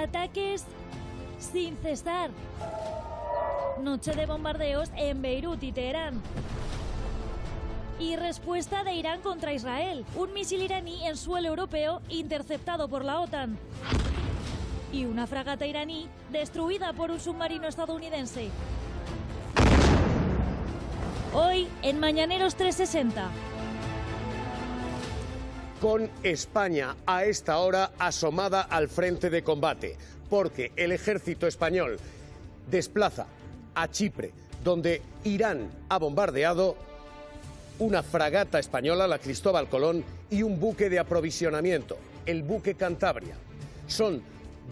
Ataques sin cesar. Noche de bombardeos en Beirut y Teherán. Y respuesta de Irán contra Israel. Un misil iraní en suelo europeo interceptado por la OTAN. Y una fragata iraní destruida por un submarino estadounidense. Hoy en Mañaneros 360. Con España a esta hora asomada al frente de combate, porque el ejército español desplaza a Chipre, donde Irán ha bombardeado una fragata española, la Cristóbal Colón, y un buque de aprovisionamiento, el buque Cantabria. Son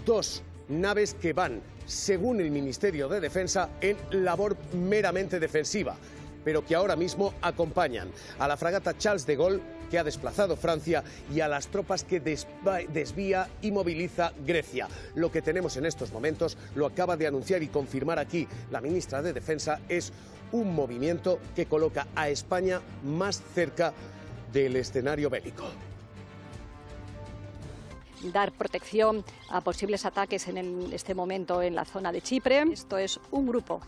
dos naves que van, según el Ministerio de Defensa, en labor meramente defensiva, pero que ahora mismo acompañan a la fragata Charles de Gaulle, que ha desplazado Francia, y a las tropas que desvía y moviliza Grecia. Lo que tenemos en estos momentos, lo acaba de anunciar y confirmar aquí la ministra de Defensa, es un movimiento que coloca a España más cerca del escenario bélico. Dar protección a posibles ataques en este momento en la zona de Chipre. Esto es un grupo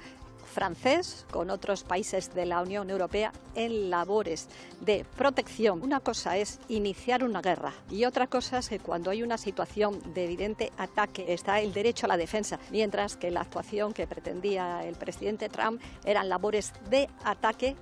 francés con otros países de la Unión Europea en labores de protección. Una cosa es iniciar una guerra y otra cosa es que cuando hay una situación de evidente ataque está el derecho a la defensa, mientras que la actuación que pretendía el presidente Trump eran labores de ataque.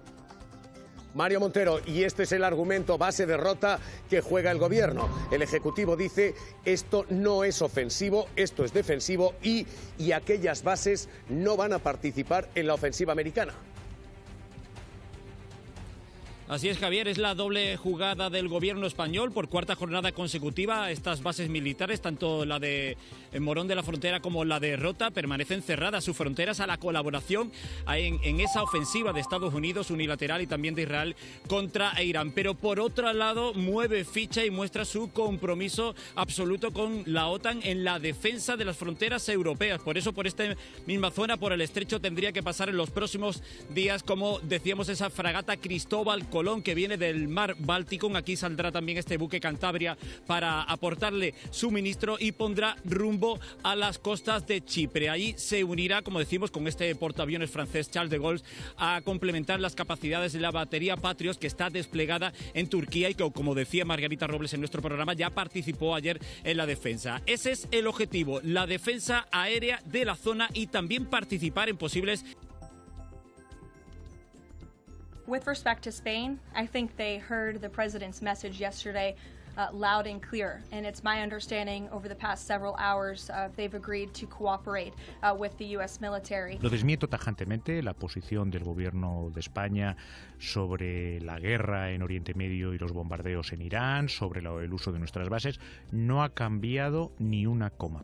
Mario Montero, y este es el argumento base derrota que juega el gobierno. El Ejecutivo dice esto no es ofensivo, esto es defensivo y aquellas bases no van a participar en la ofensiva americana. Así es, Javier, es la doble jugada del gobierno español por cuarta jornada consecutiva. Estas bases militares, tanto la de Morón de la Frontera como la de Rota, permanecen cerradas sus fronteras a la colaboración en esa ofensiva de Estados Unidos unilateral y también de Israel contra Irán. Pero por otro lado, mueve ficha y muestra su compromiso absoluto con la OTAN en la defensa de las fronteras europeas. Por eso, por esta misma zona, por el estrecho, tendría que pasar en los próximos días, como decíamos, esa fragata Cristóbal Colón, que viene del mar Báltico. Aquí saldrá también este buque Cantabria para aportarle suministro y pondrá rumbo a las costas de Chipre. Allí se unirá, como decimos, con este portaaviones francés Charles de Gaulle a complementar las capacidades de la batería Patriot que está desplegada en Turquía y que, como decía Margarita Robles en nuestro programa, ya participó ayer en la defensa. Ese es el objetivo, la defensa aérea de la zona y también participar en posibles. With respect to Spain, I think they heard the president's message yesterday loud and clear, and it's my understanding over the past several hours they've agreed to cooperate with the U.S. military. Lo desmiento tajantemente la posición del gobierno de España sobre la guerra en Oriente Medio y los bombardeos en Irán, sobre el uso de nuestras bases. No ha cambiado ni una coma.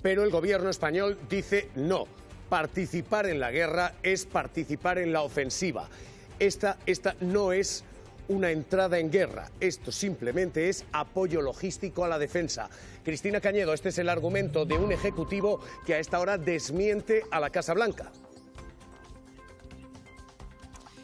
Pero el gobierno español dice no. Participar en la guerra es participar en la ofensiva. Esta no es una entrada en guerra, esto simplemente es apoyo logístico a la defensa. Cristina Cañedo, este es el argumento de un ejecutivo que a esta hora desmiente a la Casa Blanca.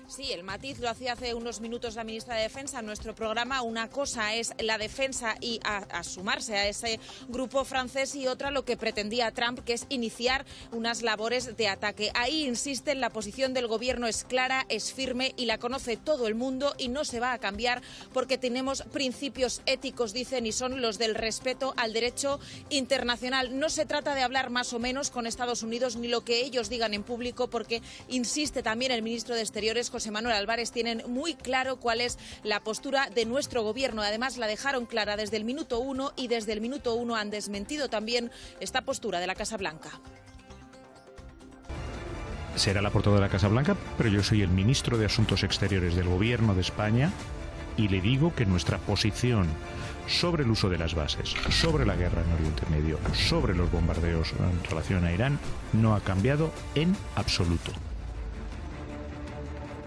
Sí, el matiz lo hacía hace unos minutos la ministra de Defensa en nuestro programa. Una cosa es la defensa y a sumarse a ese grupo francés y otra lo que pretendía Trump, que es iniciar unas labores de ataque. Ahí insisten, la posición del gobierno es clara, es firme y la conoce todo el mundo y no se va a cambiar porque tenemos principios éticos, dicen, y son los del respeto al derecho internacional. No se trata de hablar más o menos con Estados Unidos ni lo que ellos digan en público porque, insiste también el ministro de Exteriores, José Manuel Álvarez, tienen muy claro cuál es la postura de nuestro gobierno. Además, la dejaron clara desde el minuto 1 y desde el minuto 1 han desmentido también esta postura de la Casa Blanca. Será la portavoz de la Casa Blanca, pero yo soy el ministro de Asuntos Exteriores del Gobierno de España y le digo que nuestra posición sobre el uso de las bases, sobre la guerra en Oriente Medio, sobre los bombardeos en relación a Irán, no ha cambiado en absoluto.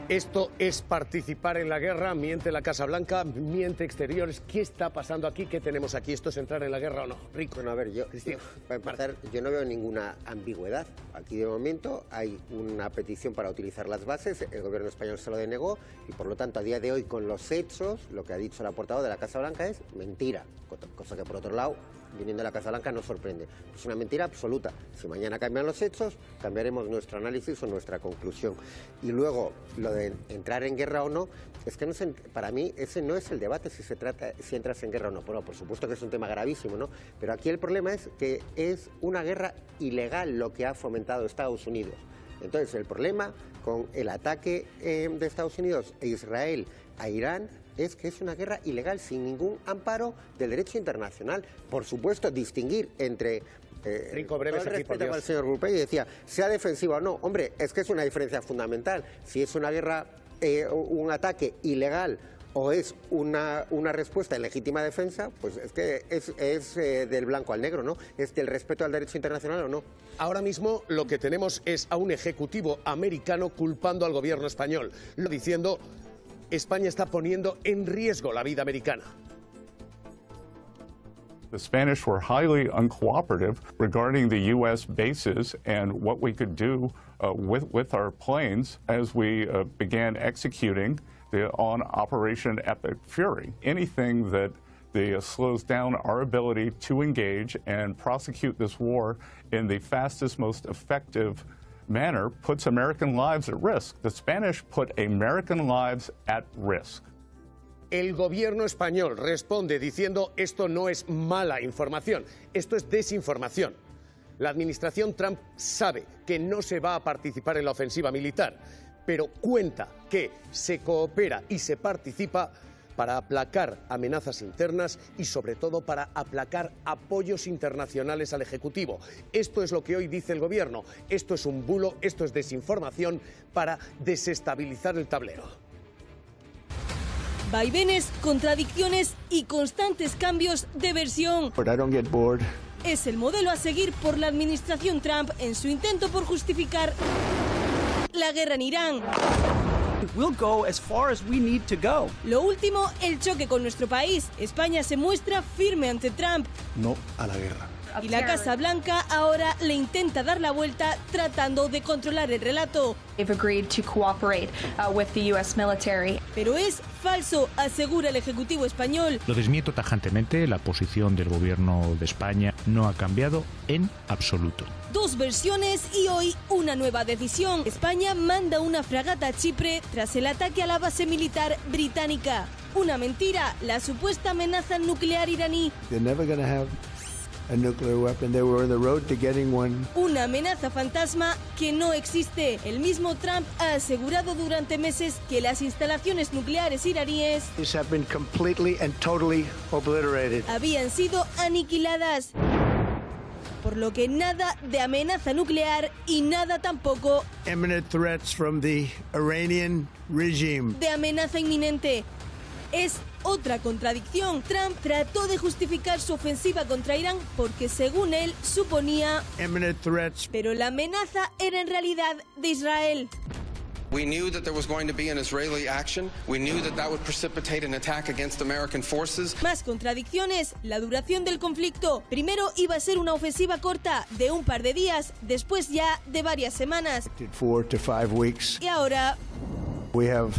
Esto es participar en la guerra, miente la Casa Blanca, miente Exteriores. ¿Qué está pasando aquí? ¿Qué tenemos aquí? ¿Esto es entrar en la guerra o no? Rico. Bueno, a ver, para empezar, yo no veo ninguna ambigüedad. Aquí de momento hay una petición para utilizar las bases, el gobierno español se lo denegó y por lo tanto a día de hoy con los hechos, lo que ha dicho la portavoz de la Casa Blanca es mentira, cosa que por otro lado viniendo de la Casa Blanca no sorprende. Es una mentira absoluta. Si mañana cambian los hechos, cambiaremos nuestro análisis o nuestra conclusión. Y luego, lo de entrar en guerra o no, es que no se, para mí ese no es el debate si entras en guerra o no. Bueno, por supuesto que es un tema gravísimo, ¿no? Pero aquí el problema es que es una guerra ilegal lo que ha fomentado Estados Unidos. Entonces, el problema con el ataque de Estados Unidos e Israel a Irán es que es una guerra ilegal sin ningún amparo del derecho internacional. Por supuesto, distinguir entre... breves aquí, por Dios. Al señor Grupey decía, sea defensiva o no. Hombre, es que es una diferencia fundamental. Si es una guerra, un ataque ilegal o es una respuesta en legítima defensa, pues es que es del blanco al negro, ¿no? Es del respeto al derecho internacional o no. Ahora mismo lo que tenemos es a un ejecutivo americano culpando al gobierno español, diciendo España está poniendo en riesgo la vida americana. The Spanish were highly uncooperative regarding the U.S. bases and what we could do with our planes as we began executing on Operation Epic Fury. Anything that slows down our ability to engage and prosecute this war in the fastest, most effective manner puts American lives at risk. The Spanish put American lives at risk. El gobierno español responde diciendo esto no es mala información, esto es desinformación. La administración Trump sabe que no se va a participar en la ofensiva militar, pero cuenta que se coopera y se participa para aplacar amenazas internas y sobre todo para aplacar apoyos internacionales al Ejecutivo. Esto es lo que hoy dice el gobierno, esto es un bulo, esto es desinformación para desestabilizar el tablero. Vaivenes, contradicciones y constantes cambios de versión. Es el modelo a seguir por la administración Trump en su intento por justificar la guerra en Irán. We'll go as far as we need to go. Lo último, el choque con nuestro país. España se muestra firme ante Trump. No a la guerra. Y la Casa Blanca ahora le intenta dar la vuelta tratando de controlar el relato. They've agreed to cooperate with the US military. Pero es falso, asegura el Ejecutivo español. Lo desmiento tajantemente, la posición del gobierno de España no ha cambiado en absoluto. Dos versiones y hoy una nueva decisión. España manda una fragata a Chipre tras el ataque a la base militar británica. Una mentira, la supuesta amenaza nuclear iraní. A nuclear weapon. They were on the road to getting one. Una amenaza fantasma que no existe. El mismo Trump ha asegurado durante meses que las instalaciones nucleares iraníes Have been completely and totally obliterated. Habían sido aniquiladas. Por lo que nada de amenaza nuclear y nada tampoco Imminent threats from the Iranian regime. De amenaza inminente. Es otra contradicción. Trump trató de justificar su ofensiva contra Irán porque, según él, suponía imminent threats. Pero la amenaza era en realidad de Israel. We knew that there was going to be an Israeli action. We knew that would precipitate an attack against American forces. Más contradicciones. La duración del conflicto. Primero iba a ser una ofensiva corta de un par de días, después ya de varias semanas. 4 to 5 weeks. Y ahora we have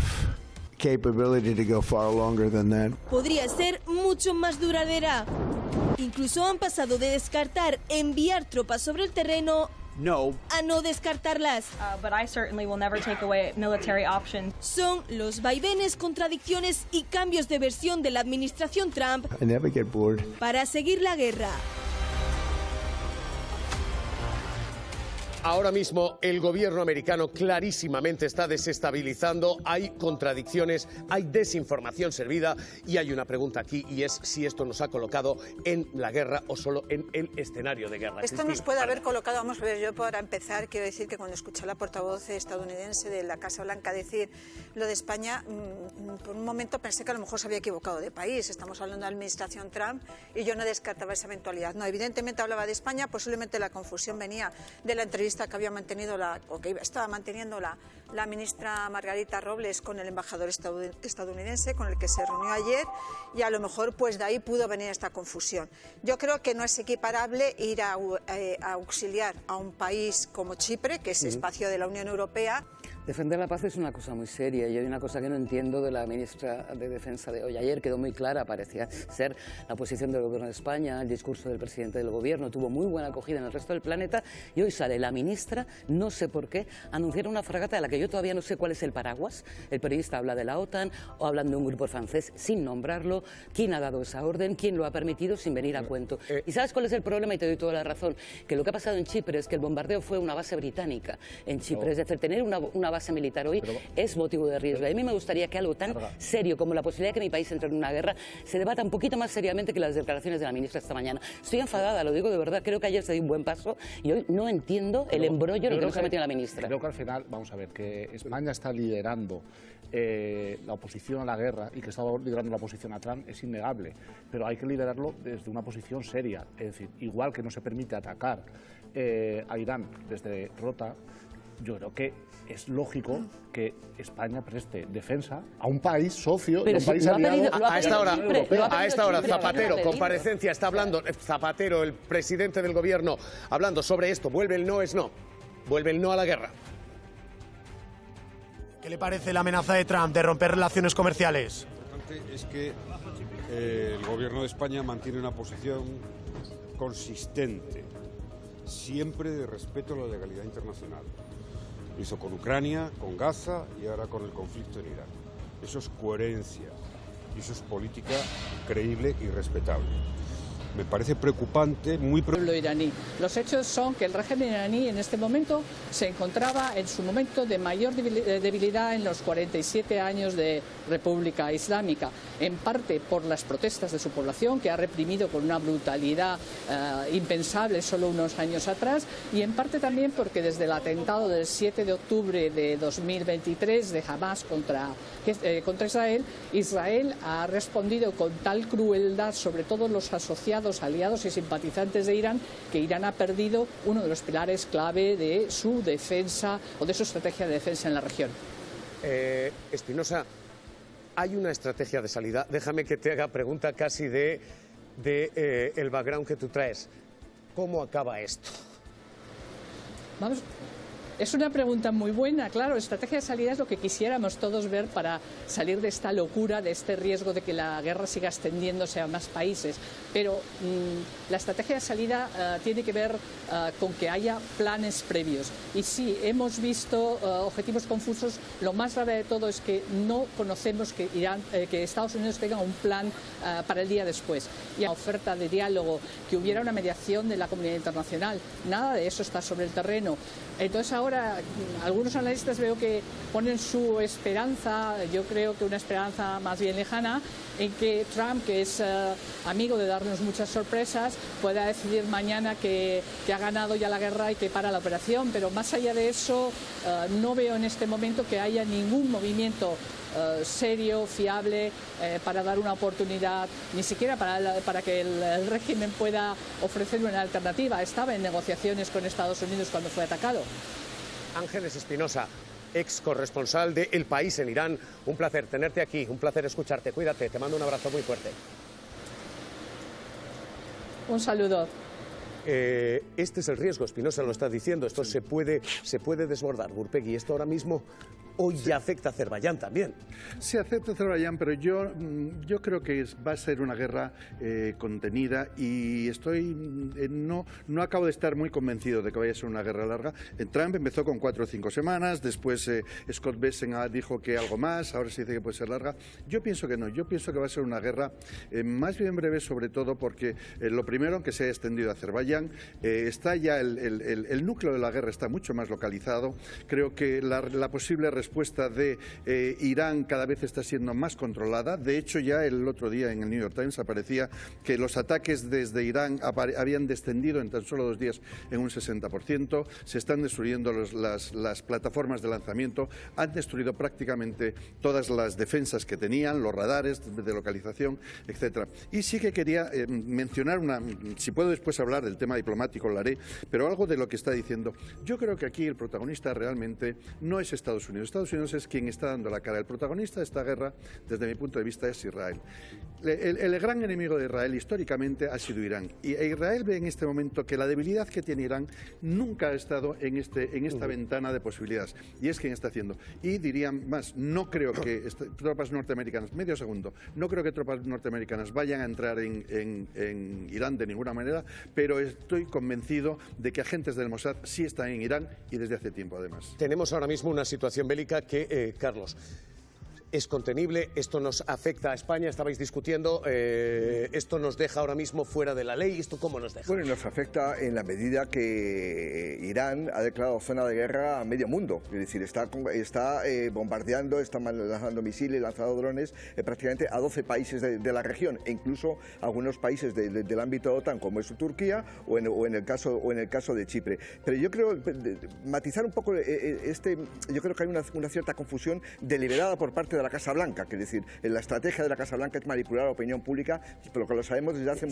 capability to go far longer than that. Podría ser mucho más duradera. Incluso han pasado de descartar enviar tropas sobre el terreno a no descartarlas. But I certainly will never take away military options. Son los vaivenes, contradicciones y cambios de versión de la administración Trump I never get bored. Para seguir la guerra. Ahora mismo el gobierno americano clarísimamente está desestabilizando, hay contradicciones, hay desinformación servida y hay una pregunta aquí y es si esto nos ha colocado en la guerra o solo en el escenario de guerra. Esto nos puede haber colocado, vamos a ver, yo para empezar quiero decir que cuando escuché a la portavoz estadounidense de la Casa Blanca decir lo de España, por un momento pensé que a lo mejor se había equivocado de país, estamos hablando de la administración Trump y yo no descartaba esa eventualidad. No, evidentemente hablaba de España, posiblemente la confusión venía de la entrevista que había mantenido estaba manteniendo la ministra Margarita Robles con el embajador estadounidense con el que se reunió ayer y a lo mejor pues de ahí pudo venir esta confusión. Yo creo que no es equiparable ir a auxiliar a un país como Chipre, que es espacio de la Unión Europea. Defender la paz es una cosa muy seria y hay una cosa que no entiendo de la ministra de Defensa de hoy. Ayer quedó muy clara, parecía ser la posición del Gobierno de España, el discurso del presidente del Gobierno tuvo muy buena acogida en el resto del planeta y hoy sale la ministra, no sé por qué, a anunciar una fragata de la que yo todavía no sé cuál es el paraguas. El periodista habla de la OTAN o hablan de un grupo francés sin nombrarlo, quién ha dado esa orden, quién lo ha permitido sin venir a cuento. ¿Y sabes cuál es el problema? Y te doy toda la razón, que lo que ha pasado en Chipre es que el bombardeo fue una base británica en Chipre, es decir, tener una base militar hoy es motivo de riesgo. Y a mí me gustaría que algo tan serio como la posibilidad de que mi país entre en una guerra se debata un poquito más seriamente que las declaraciones de la ministra esta mañana. Estoy enfadada, lo digo de verdad, creo que ayer se dio un buen paso y hoy no entiendo el embrollo en el que nos ha metido la ministra. Creo que al final, vamos a ver, que España está liderando la oposición a la guerra y que está liderando la oposición a Trump es innegable, pero hay que liderarlo desde una posición seria, es decir, igual que no se permite atacar a Irán desde Rota, yo creo que es lógico que España preste defensa a un país socio, a un país aliado. A esta hora, Zapatero, comparecencia, está hablando Zapatero, el presidente del Gobierno, hablando sobre esto. ¿Vuelve el no es no? ¿Vuelve el no a la guerra? ¿Qué le parece la amenaza de Trump de romper relaciones comerciales? Lo importante es que el Gobierno de España mantiene una posición consistente, siempre de respeto a la legalidad internacional. Lo hizo con Ucrania, con Gaza y ahora con el conflicto en Irán. Eso es coherencia y eso es política creíble y respetable. Me parece preocupante, muy preocupante. Iraní. Los hechos son que el régimen iraní en este momento se encontraba en su momento de mayor debilidad en los 47 años de República Islámica, en parte por las protestas de su población, que ha reprimido con una brutalidad impensable solo unos años atrás, y en parte también porque desde el atentado del 7 de octubre de 2023 de Hamas contra Israel, Israel ha respondido con tal crueldad sobre todos los asociados, aliados y simpatizantes de Irán, que Irán ha perdido uno de los pilares clave de su defensa o de su estrategia de defensa en la región. Espinosa, hay una estrategia de salida. Déjame que te haga pregunta casi de el background que tú traes. ¿Cómo acaba esto? Vamos. Es una pregunta muy buena, claro, estrategia de salida es lo que quisiéramos todos ver para salir de esta locura, de este riesgo de que la guerra siga extendiéndose a más países, pero la estrategia de salida tiene que ver con que haya planes previos. Y sí, hemos visto objetivos confusos. Lo más grave de todo es que no conocemos que Estados Unidos tenga un plan para el día después. Y la oferta de diálogo, que hubiera una mediación de la comunidad internacional, nada de eso está sobre el terreno. Entonces ahora algunos analistas veo que ponen su esperanza, yo creo que una esperanza más bien lejana, en que Trump, que es amigo de darnos muchas sorpresas, pueda decidir mañana que ha ganado ya la guerra y que para la operación. Pero más allá de eso, no veo en este momento que haya ningún movimiento serio, fiable, para dar una oportunidad, ni siquiera para que el régimen pueda ofrecer una alternativa. Estaba en negociaciones con Estados Unidos cuando fue atacado. Ángeles Espinosa, ex corresponsal de El País en Irán. Un placer tenerte aquí, un placer escucharte. Cuídate, te mando un abrazo muy fuerte. Un saludo. Este es el riesgo, Espinosa lo está diciendo, esto se puede desbordar. Gurpegui, esto ahora mismo hoy ya afecta a Azerbaiyán también. Sí, afecta a Azerbaiyán, pero yo creo que va a ser una guerra contenida y no acabo de estar muy convencido de que vaya a ser una guerra larga. Trump empezó con 4 o 5 semanas, después Scott Bessent dijo que algo más, ahora se dice que puede ser larga. Yo pienso que no, yo pienso que va a ser una guerra más bien breve, sobre todo porque lo primero, que se ha extendido a Azerbaiyán, está ya el núcleo de la guerra está mucho más localizado. Creo que la posible respuesta de Irán cada vez está siendo más controlada. De hecho, ya el otro día en el New York Times aparecía que los ataques desde Irán habían descendido en tan solo 2 días en un 60%. Se están destruyendo las plataformas de lanzamiento. Han destruido prácticamente todas las defensas que tenían, los radares de localización, etcétera. Y sí que quería mencionar si puedo después hablar del tema diplomático, lo haré, pero algo de lo que está diciendo. Yo creo que aquí el protagonista realmente no es Estados Unidos. Estados Unidos es quien está dando la cara. El protagonista de esta guerra, desde mi punto de vista, es Israel. El gran enemigo de Israel históricamente ha sido Irán. Y Israel ve en este momento que la debilidad que tiene Irán nunca ha estado en esta ventana de posibilidades. Y es quien está haciendo. Y diría más, no creo que tropas norteamericanas, medio segundo, no creo que tropas norteamericanas vayan a entrar en Irán de ninguna manera, pero estoy convencido de que agentes del Mossad sí están en Irán y desde hace tiempo además. Tenemos ahora mismo una situación bélica que, Carlos, es contenible, esto nos afecta a España, estabais discutiendo, esto nos deja ahora mismo fuera de la ley, ¿esto cómo nos deja? Bueno, nos afecta en la medida que Irán ha declarado zona de guerra a medio mundo, es decir, está bombardeando, está lanzando misiles, lanzando drones prácticamente a 12 países de la región, e incluso algunos países del ámbito de OTAN, como es Turquía o en el caso de Chipre. Pero yo creo, matizar un poco yo creo que hay una cierta confusión deliberada por parte de la Casa Blanca, que es decir, la estrategia de la Casa Blanca es manipular la opinión pública, pero que lo sabemos desde hace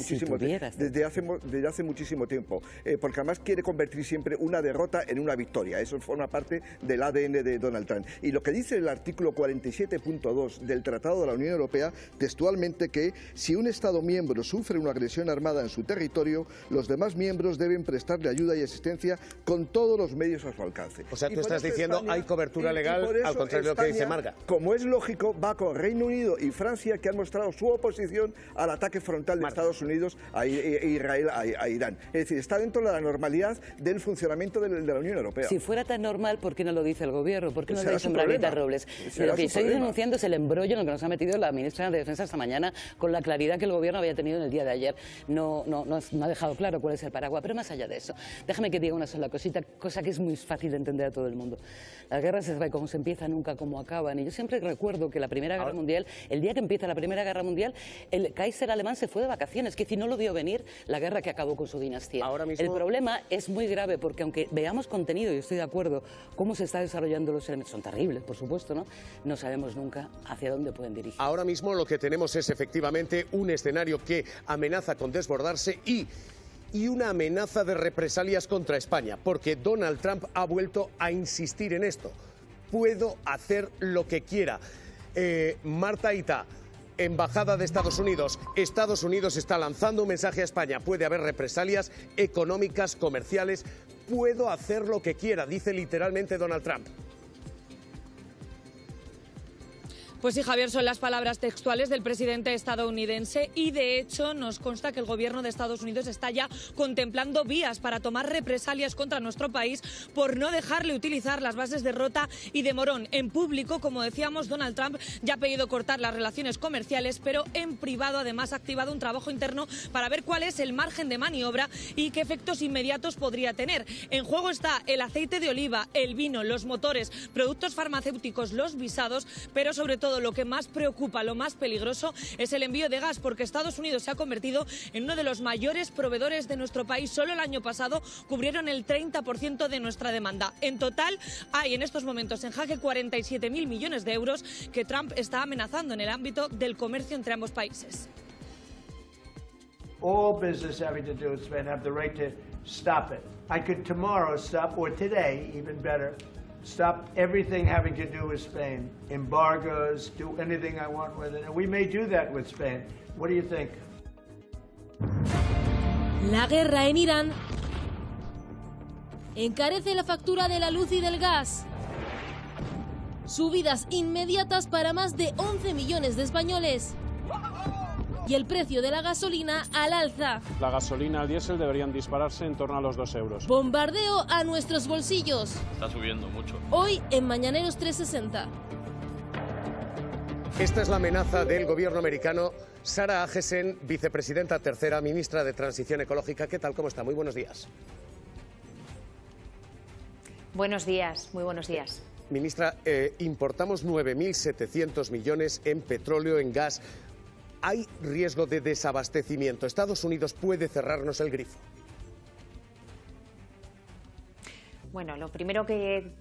muchísimo tiempo, porque además quiere convertir siempre una derrota en una victoria. Eso forma parte del ADN de Donald Trump. Y lo que dice el artículo 47.2 del Tratado de la Unión Europea, textualmente, que si un Estado miembro sufre una agresión armada en su territorio, los demás miembros deben prestarle ayuda y asistencia con todos los medios a su alcance. O sea, tú estás diciendo España, hay cobertura legal, al contrario de lo que dice Marga. Como es lógico, va con Reino Unido y Francia, que han mostrado su oposición al ataque frontal de Estados Unidos a Israel, a Irán. Es decir, está dentro de la normalidad del funcionamiento de la Unión Europea. Si fuera tan normal, ¿por qué no lo dice el Gobierno? ¿Por qué no lo dice Margarita Robles? Lo que estoy denunciando es el embrollo en el que nos ha metido la ministra de Defensa esta mañana, con la claridad que el Gobierno había tenido en el día de ayer. No ha dejado claro cuál es el paraguas, pero más allá de eso, déjame que diga una sola cosita, cosa que es muy fácil de entender a todo el mundo. Las guerras se sabe cómo se empieza, nunca cómo acaban. Y yo siempre recuerdo que la Primera Guerra Mundial, el día que empieza la Primera Guerra Mundial, el Kaiser alemán se fue de vacaciones, que si no lo vio venir la guerra que acabó con su dinastía. El problema es muy grave, porque aunque veamos contenido, y estoy de acuerdo, cómo se está desarrollando los elementos, son terribles, por supuesto, no sabemos nunca hacia dónde pueden dirigir. Ahora mismo lo que tenemos es efectivamente un escenario que amenaza con desbordarse y una amenaza de represalias contra España, porque Donald Trump ha vuelto a insistir en esto. Puedo hacer lo que quiera. Marta Ita, Embajada de Estados Unidos. Estados Unidos está lanzando un mensaje a España. Puede haber represalias económicas, comerciales. Puedo hacer lo que quiera, dice literalmente Donald Trump. Pues sí, Javier, son las palabras textuales del presidente estadounidense y, de hecho, nos consta que el gobierno de Estados Unidos está ya contemplando vías para tomar represalias contra nuestro país por no dejarle utilizar las bases de Rota y de Morón. En público, como decíamos, Donald Trump ya ha pedido cortar las relaciones comerciales, pero en privado además ha activado un trabajo interno para ver cuál es el margen de maniobra y qué efectos inmediatos podría tener. En juego está el aceite de oliva, el vino, los motores, productos farmacéuticos, los visados, pero sobre todo lo que más preocupa, lo más peligroso, es el envío de gas, porque Estados Unidos se ha convertido en uno de los mayores proveedores de nuestro país. Solo el año pasado cubrieron el 30% de nuestra demanda. En total, hay en estos momentos en jaque 47.000 millones de euros que Trump está amenazando en el ámbito del comercio entre ambos países. All business having to do with Spain have the right to stop it. I could tomorrow stop, or today, even better, stop everything having to do with Spain. Embargoes, do anything I want with it. And we may do that with Spain. What do you think? La guerra en Irán encarece la factura de la luz y del gas. Subidas inmediatas para más de 11 millones de españoles. Y el precio de la gasolina al alza. La gasolina al diésel deberían dispararse en torno a los 2 euros. Bombardeo a nuestros bolsillos. Está subiendo mucho. Hoy en Mañaneros 360. Esta es la amenaza del gobierno americano. Sara Agesen, vicepresidenta tercera, ministra de Transición Ecológica. ¿Qué tal? ¿Cómo está? Muy buenos días. Buenos días, muy buenos días. Ministra, importamos 9.700 millones en petróleo, en gas. ¿Hay riesgo de desabastecimiento? ¿Estados Unidos puede cerrarnos el grifo? Bueno, lo primero que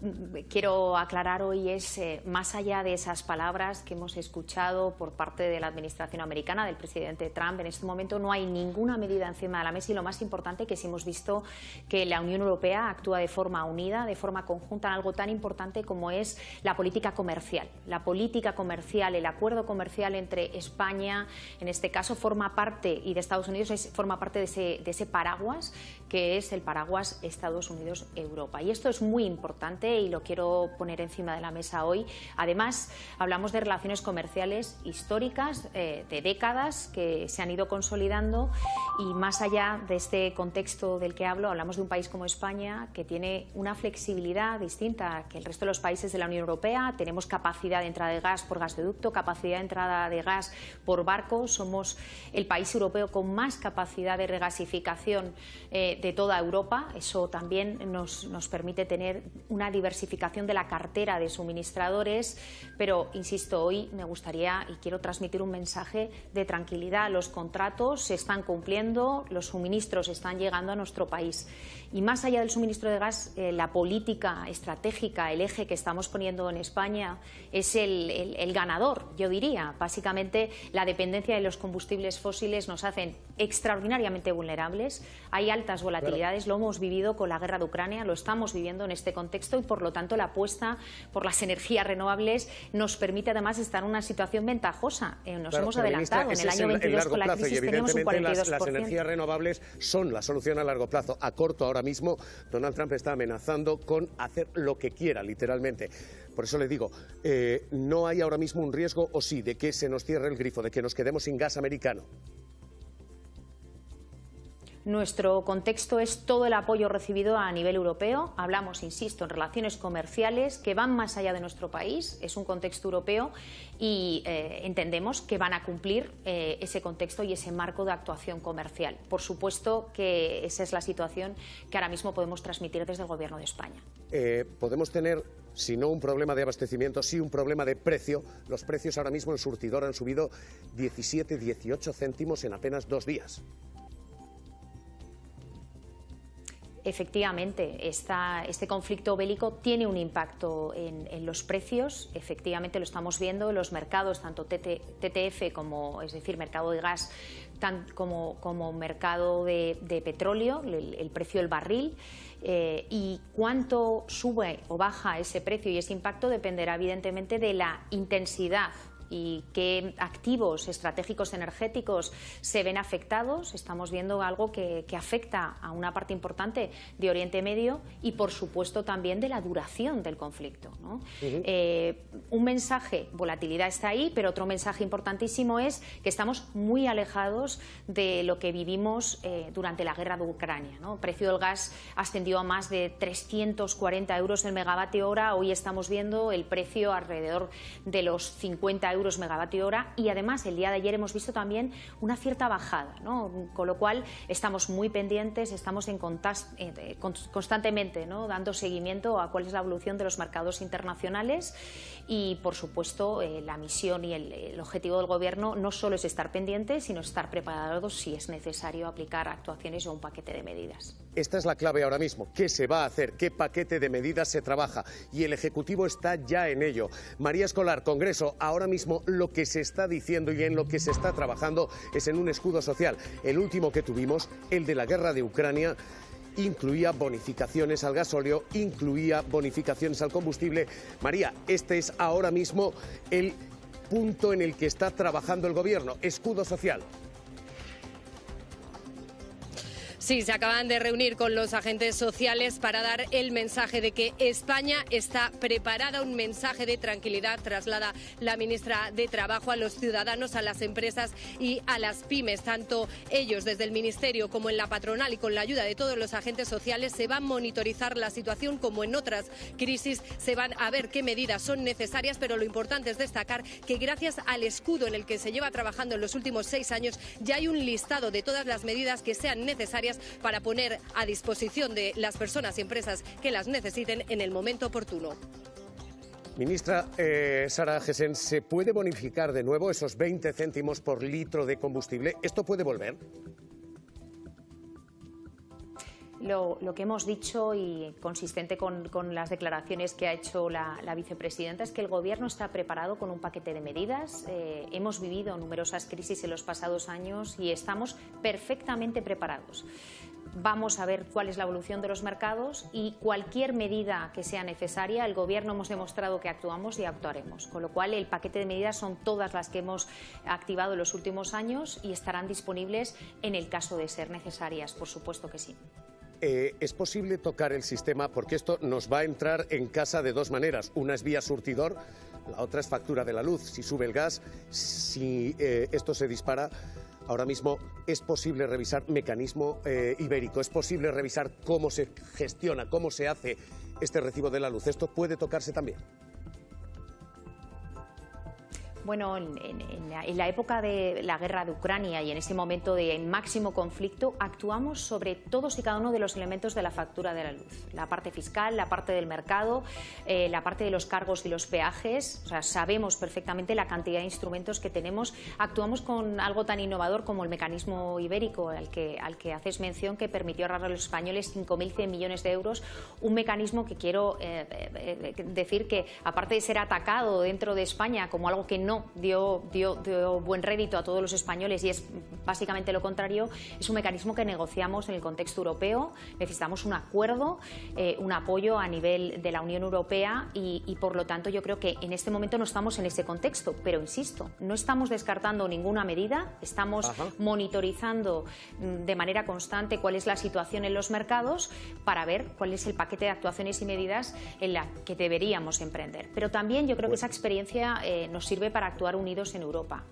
quiero aclarar hoy es, más allá de esas palabras que hemos escuchado por parte de la administración americana, del presidente Trump, en este momento no hay ninguna medida encima de la mesa y lo más importante que sí hemos visto que la Unión Europea actúa de forma unida, de forma conjunta en algo tan importante como es la política comercial. La política comercial, el acuerdo comercial entre España, en este caso, forma parte, y de Estados Unidos, forma parte de ese paraguas que es el paraguas Estados Unidos-Europa. Y esto es muy importante y lo quiero poner encima de la mesa hoy. Además, hablamos de relaciones comerciales históricas de décadas que se han ido consolidando y más allá de este contexto del que hablo, hablamos de un país como España que tiene una flexibilidad distinta que el resto de los países de la Unión Europea. Tenemos capacidad de entrada de gas por gasoducto, capacidad de entrada de gas por barco. Somos el país europeo con más capacidad de regasificación de toda Europa. Eso también nos permite tener una diversificación de la cartera de suministradores, pero insisto, hoy me gustaría y quiero transmitir un mensaje de tranquilidad. Los contratos se están cumpliendo, los suministros están llegando a nuestro país y más allá del suministro de gas, la política estratégica, el eje que estamos poniendo en España es el ganador, yo diría. Básicamente, la dependencia de los combustibles fósiles nos hacen extraordinariamente vulnerables. Hay altas volatilidades, lo hemos vivido con la guerra de Ucrania, lo estamos viviendo en este contexto y por lo tanto la apuesta por las energías renovables nos permite además estar en una situación ventajosa. Nos hemos adelantado. Ministra, en el año 22 con la crisis teníamos un 42%. Las energías renovables son la solución a largo plazo. A corto, ahora mismo, Donald Trump está amenazando con hacer lo que quiera, literalmente. Por eso le digo, ¿no hay ahora mismo un riesgo, o sí, de que se nos cierre el grifo, de que nos quedemos sin gas americano? Nuestro contexto es todo el apoyo recibido a nivel europeo. Hablamos, insisto, en relaciones comerciales que van más allá de nuestro país. Es un contexto europeo y entendemos que van a cumplir ese contexto y ese marco de actuación comercial. Por supuesto que esa es la situación que ahora mismo podemos transmitir desde el Gobierno de España. Podemos tener, si no un problema de abastecimiento, sí un problema de precio. Los precios ahora mismo en surtidor han subido 17-18 céntimos en apenas 2 días. Efectivamente, este conflicto bélico tiene un impacto en los precios. Efectivamente, lo estamos viendo en los mercados, tanto TTF como, es decir, mercado de gas, como mercado de petróleo, el precio del barril. Y cuánto sube o baja ese precio y ese impacto dependerá evidentemente de la intensidad y qué activos estratégicos energéticos se ven afectados. Estamos viendo algo que afecta a una parte importante de Oriente Medio y, por supuesto, también de la duración del conflicto, ¿no? Un mensaje, volatilidad está ahí, pero otro mensaje importantísimo es que estamos muy alejados de lo que vivimos durante la guerra de Ucrania, ¿no? El precio del gas ascendió a más de 340 euros el megavatio hora. Hoy estamos viendo el precio alrededor de los 50 euros megavatio hora y además el día de ayer hemos visto también una cierta bajada, ¿no? Con lo cual estamos muy pendientes, estamos constantemente, ¿no?, dando seguimiento a cuál es la evolución de los mercados internacionales y, por supuesto, la misión y el objetivo del Gobierno no solo es estar pendientes, sino estar preparados si es necesario aplicar actuaciones o un paquete de medidas. Esta es la clave ahora mismo. ¿Qué se va a hacer? ¿Qué paquete de medidas se trabaja? Y el Ejecutivo está ya en ello. María Escolar, Congreso, ahora mismo lo que se está diciendo y en lo que se está trabajando es en un escudo social. El último que tuvimos, el de la guerra de Ucrania, incluía bonificaciones al gasóleo, incluía bonificaciones al combustible. María, este es ahora mismo el punto en el que está trabajando el Gobierno, escudo social. Sí, se acaban de reunir con los agentes sociales para dar el mensaje de que España está preparada, un mensaje de tranquilidad, traslada la ministra de Trabajo a los ciudadanos, a las empresas y a las pymes. Tanto ellos desde el Ministerio como en la patronal y con la ayuda de todos los agentes sociales se va a monitorizar la situación como en otras crisis, se van a ver qué medidas son necesarias, pero lo importante es destacar que gracias al escudo en el que se lleva trabajando en los últimos 6 años ya hay un listado de todas las medidas que sean necesarias para poner a disposición de las personas y empresas que las necesiten en el momento oportuno. Ministra Sara Agesen, ¿se puede bonificar de nuevo esos 20 céntimos por litro de combustible? ¿Esto puede volver? Lo que hemos dicho, y consistente con las declaraciones que ha hecho la vicepresidenta, es que el Gobierno está preparado con un paquete de medidas. Hemos vivido numerosas crisis en los pasados años y estamos perfectamente preparados. Vamos a ver cuál es la evolución de los mercados y cualquier medida que sea necesaria, el Gobierno hemos demostrado que actuamos y actuaremos. Con lo cual, el paquete de medidas son todas las que hemos activado en los últimos años y estarán disponibles en el caso de ser necesarias, por supuesto que sí. ¿Es posible tocar el sistema? Porque esto nos va a entrar en casa de dos maneras. Una es vía surtidor, la otra es factura de la luz. Si sube el gas, si esto se dispara. Ahora mismo es posible revisar mecanismo ibérico, es posible revisar cómo se gestiona, cómo se hace este recibo de la luz. ¿Esto puede tocarse también? Bueno, en la época de la guerra de Ucrania y en este momento de máximo conflicto, actuamos sobre todos y cada uno de los elementos de la factura de la luz. La parte fiscal, la parte del mercado, la parte de los cargos y los peajes. O sea, sabemos perfectamente la cantidad de instrumentos que tenemos. Actuamos con algo tan innovador como el mecanismo ibérico, al que haces mención, que permitió ahorrar a los españoles 5.100 millones de euros. Un mecanismo que quiero decir que, aparte de ser atacado dentro de España como algo que no dio buen rédito a todos los españoles, y es básicamente lo contrario, es un mecanismo que negociamos en el contexto europeo. Necesitamos un acuerdo, un apoyo a nivel de la Unión Europea y por lo tanto yo creo que en este momento no estamos en ese contexto, pero insisto, no estamos descartando ninguna medida, estamos monitorizando de manera constante cuál es la situación en los mercados para ver cuál es el paquete de actuaciones y medidas en la que deberíamos emprender. Pero también yo creo que esa experiencia nos sirve para actuar unidos en Europa.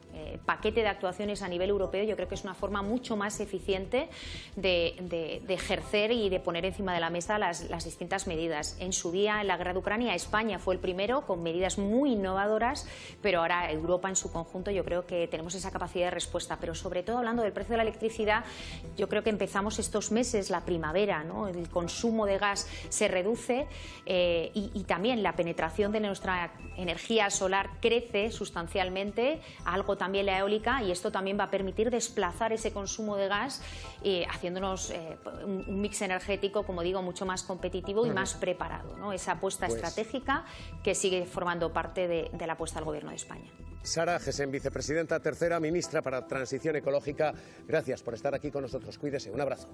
Paquete de actuaciones a nivel europeo yo creo que es una forma mucho más eficiente de ejercer y de poner encima de la mesa las distintas medidas. En su día, en la guerra de Ucrania, España fue el primero con medidas muy innovadoras, pero ahora Europa en su conjunto yo creo que tenemos esa capacidad de respuesta. Pero sobre todo, hablando del precio de la electricidad, yo creo que empezamos estos meses, la primavera, ¿no? El consumo de gas se reduce y también la penetración de nuestra energía solar crece sustancialmente, algo también la eólica, y esto también va a permitir desplazar ese consumo de gas, haciéndonos un mix energético, como digo, mucho más competitivo y más preparado, ¿no? Esa apuesta estratégica que sigue formando parte de la apuesta del Gobierno de España. Sara Gesen, vicepresidenta tercera, ministra para Transición Ecológica, gracias por estar aquí con nosotros. Cuídese, un abrazo.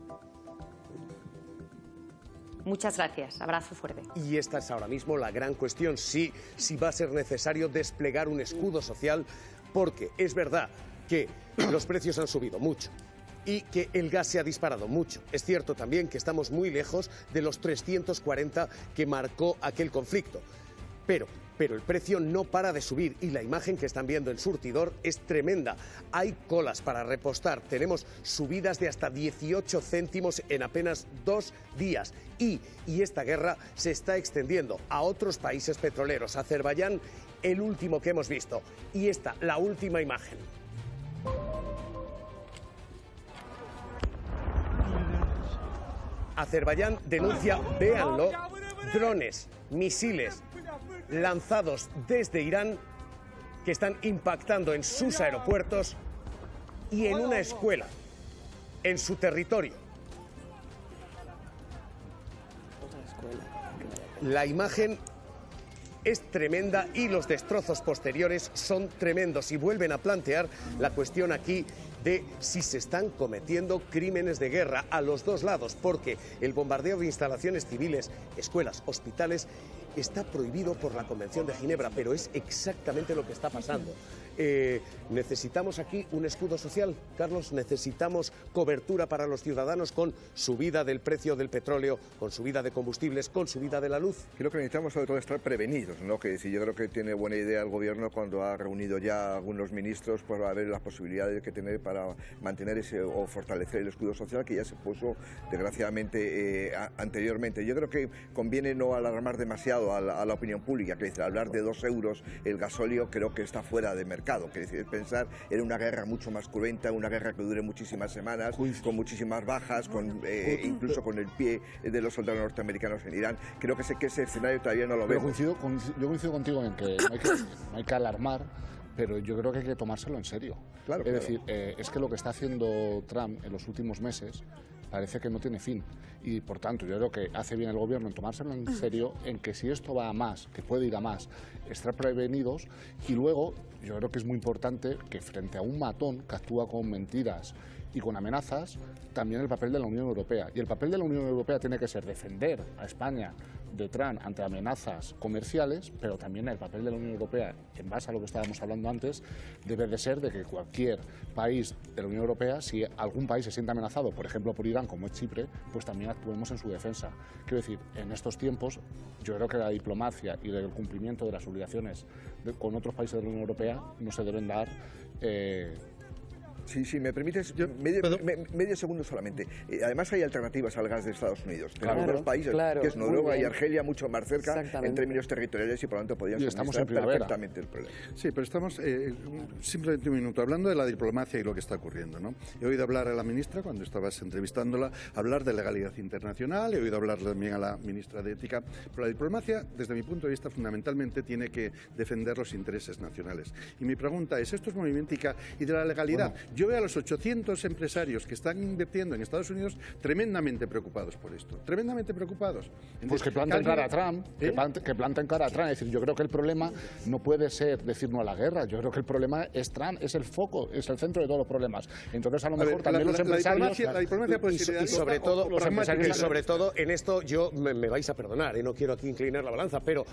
Muchas gracias, abrazo fuerte. Y esta es ahora mismo la gran cuestión, si va a ser necesario desplegar un escudo social, porque es verdad que los precios han subido mucho y que el gas se ha disparado mucho. Es cierto también que estamos muy lejos de los 340 que marcó aquel conflicto, pero el precio no para de subir y la imagen que están viendo en surtidor es tremenda. Hay colas para repostar, tenemos subidas de hasta 18 céntimos en apenas 2 días y esta guerra se está extendiendo a otros países petroleros. Azerbaiyán, el último que hemos visto, y esta, la última imagen. Azerbaiyán denuncia, véanlo, drones, misiles lanzados desde Irán que están impactando en sus aeropuertos y en una escuela en su territorio. La imagen es tremenda y los destrozos posteriores son tremendos y vuelven a plantear la cuestión aquí de si se están cometiendo crímenes de guerra a los dos lados, porque el bombardeo de instalaciones civiles, escuelas, hospitales, está prohibido por la Convención de Ginebra, pero es exactamente lo que está pasando. ¿Necesitamos aquí un escudo social, Carlos? ¿Necesitamos cobertura para los ciudadanos con subida del precio del petróleo, con subida de combustibles, con subida de la luz? Creo que necesitamos sobre todo estar prevenidos, ¿no? Que si yo creo que tiene buena idea el Gobierno cuando ha reunido ya a algunos ministros para ver las posibilidades que tiene para mantener o fortalecer el escudo social que ya se puso desgraciadamente anteriormente. Yo creo que conviene no alarmar demasiado a la opinión pública, que es decir, hablar de 2 euros el gasóleo creo que está fuera de mercado. Que es decir, pensar en una guerra mucho más cruenta, una guerra que dure muchísimas semanas, con muchísimas bajas, incluso con el pie de los soldados norteamericanos en Irán. Creo que ese escenario todavía no lo vemos. Yo coincido contigo en que no hay que alarmar, pero yo creo que hay que tomárselo en serio. Es decir, es que lo que está haciendo Trump en los últimos meses parece que no tiene fin. Y por tanto yo creo que hace bien el gobierno en tomárselo en serio, en que si esto va a más, que puede ir a más, estar prevenidos. Y luego yo creo que es muy importante que frente a un matón que actúa con mentiras y con amenazas, también el papel de la Unión Europea. Y el papel de la Unión Europea tiene que ser defender a España de Trump ante amenazas comerciales, pero también el papel de la Unión Europea, en base a lo que estábamos hablando antes, debe de ser de que cualquier país de la Unión Europea, si algún país se siente amenazado, por ejemplo por Irán, como es Chipre, pues también actuemos en su defensa. Quiero decir, en estos tiempos, yo creo que la diplomacia y el cumplimiento de las obligaciones con otros países de la Unión Europea no se deben dar. Sí, me permites medio segundo solamente. Además hay alternativas al gas de Estados Unidos. Tenemos dos países, que es Noruega y Argelia, mucho más cerca en términos territoriales y por lo tanto podrían suministrar perfectamente el problema. Sí, pero estamos, simplemente un minuto, hablando de la diplomacia y lo que está ocurriendo, ¿no? He oído hablar a la ministra, cuando estabas entrevistándola, hablar de legalidad internacional, he oído hablar también a la ministra de Ética, pero la diplomacia, desde mi punto de vista, fundamentalmente tiene que defender los intereses nacionales. Y mi pregunta es, ¿esto es movimiento y de la legalidad? Bueno, yo veo a los 800 empresarios que están invirtiendo en Estados Unidos tremendamente preocupados por esto, tremendamente preocupados. Entonces, pues que planten cara a Trump, que planten cara a Trump. Es decir, yo creo que el problema no puede ser decir no a la guerra, yo creo que el problema es Trump, es el foco, es el centro de todos los problemas. Entonces a lo mejor también los empresarios... La diplomacia puede ser y sobre todo en esto yo me vais a perdonar, no quiero aquí inclinar la balanza, pero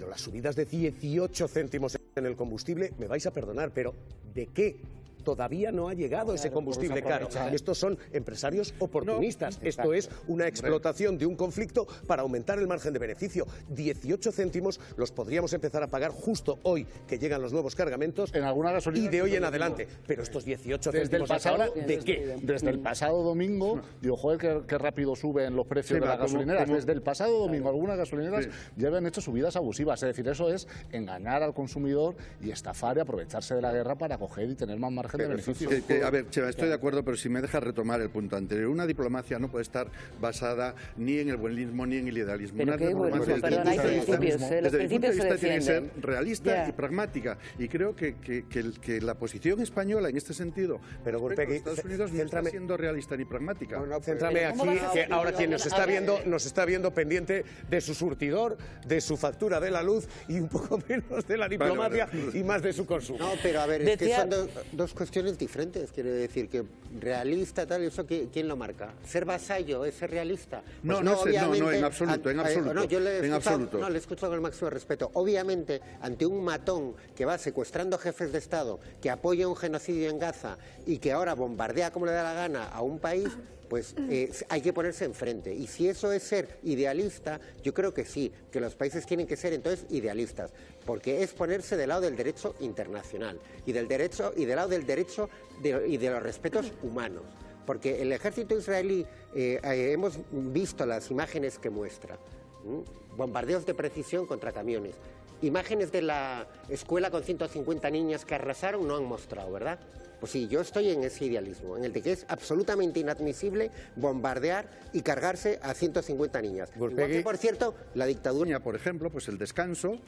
las subidas de 18 céntimos en el combustible, me vais a perdonar, pero ¿de qué? Todavía no ha llegado ese combustible caro. Estos son empresarios oportunistas. Esto es una explotación de un conflicto para aumentar el margen de beneficio. 18 céntimos los podríamos empezar a pagar justo hoy que llegan los nuevos cargamentos en alguna gasolina y de hoy en adelante. Pero estos 18 céntimos ahora, ¿de qué? Desde el pasado domingo, digo, joder, qué rápido suben los precios de las gasolineras. Desde el pasado domingo algunas gasolineras ya habían hecho subidas abusivas. Es decir, eso es engañar al consumidor y estafar y aprovecharse de la guerra para coger y tener más margen de beneficio. A ver, Cheva, estoy de acuerdo, pero si me dejas retomar el punto anterior, una diplomacia no puede estar basada ni en el buenismo ni en el idealismo. Una diplomacia desde mi punto de vista tiene que ser realista y pragmática. Y creo que la posición española en este sentido, pero Estados Unidos no está siendo realista ni pragmática. Céntrame aquí, que ahora quien nos está viendo pendiente de su surtidor, de su factura de la luz y un poco menos de la diplomacia y más de su consumo. No, pero a ver, es que son dos cuestiones diferentes. Quiero decir que realista, tal, ¿eso quién lo marca? ¿Ser vasallo es ser realista? Pues no, en absoluto, en absoluto. No, le escucho con el máximo respeto. Obviamente, ante un matón que va secuestrando jefes de Estado, que apoya un genocidio en Gaza y que ahora bombardea como le da la gana a un país, pues hay que ponerse enfrente. Y si eso es ser idealista, yo creo que sí, que los países tienen que ser entonces idealistas, porque es ponerse del lado del derecho internacional y del lado del derecho y de los respetos humanos. Porque el ejército israelí, hemos visto las imágenes que muestra, bombardeos de precisión contra camiones, imágenes de la escuela con 150 niñas que arrasaron, no han mostrado, ¿verdad? Pues sí, yo estoy en ese idealismo, en el de que es absolutamente inadmisible bombardear y cargarse a 150 niñas. Igual que, por cierto, la dictadura... Por ejemplo, pues el descanso,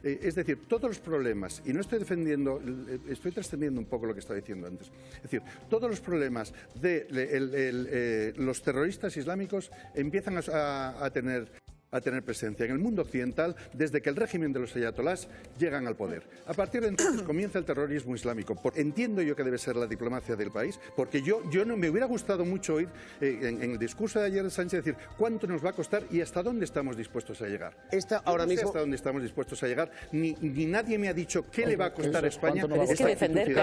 es decir, todos los problemas, y no estoy defendiendo, estoy trascendiendo un poco lo que estaba diciendo antes, es decir, todos los problemas de los terroristas islámicos empiezan a tener presencia en el mundo occidental desde que el régimen de los ayatolás llegan al poder. A partir de entonces comienza el terrorismo islámico. Entiendo yo que debe ser la diplomacia del país, porque yo no me hubiera gustado mucho oír en el discurso de ayer de Sánchez decir cuánto nos va a costar y hasta dónde estamos dispuestos a llegar. Ahora mismo hasta dónde estamos dispuestos a llegar, ni nadie me ha dicho qué le va a costar a España. Es que defender,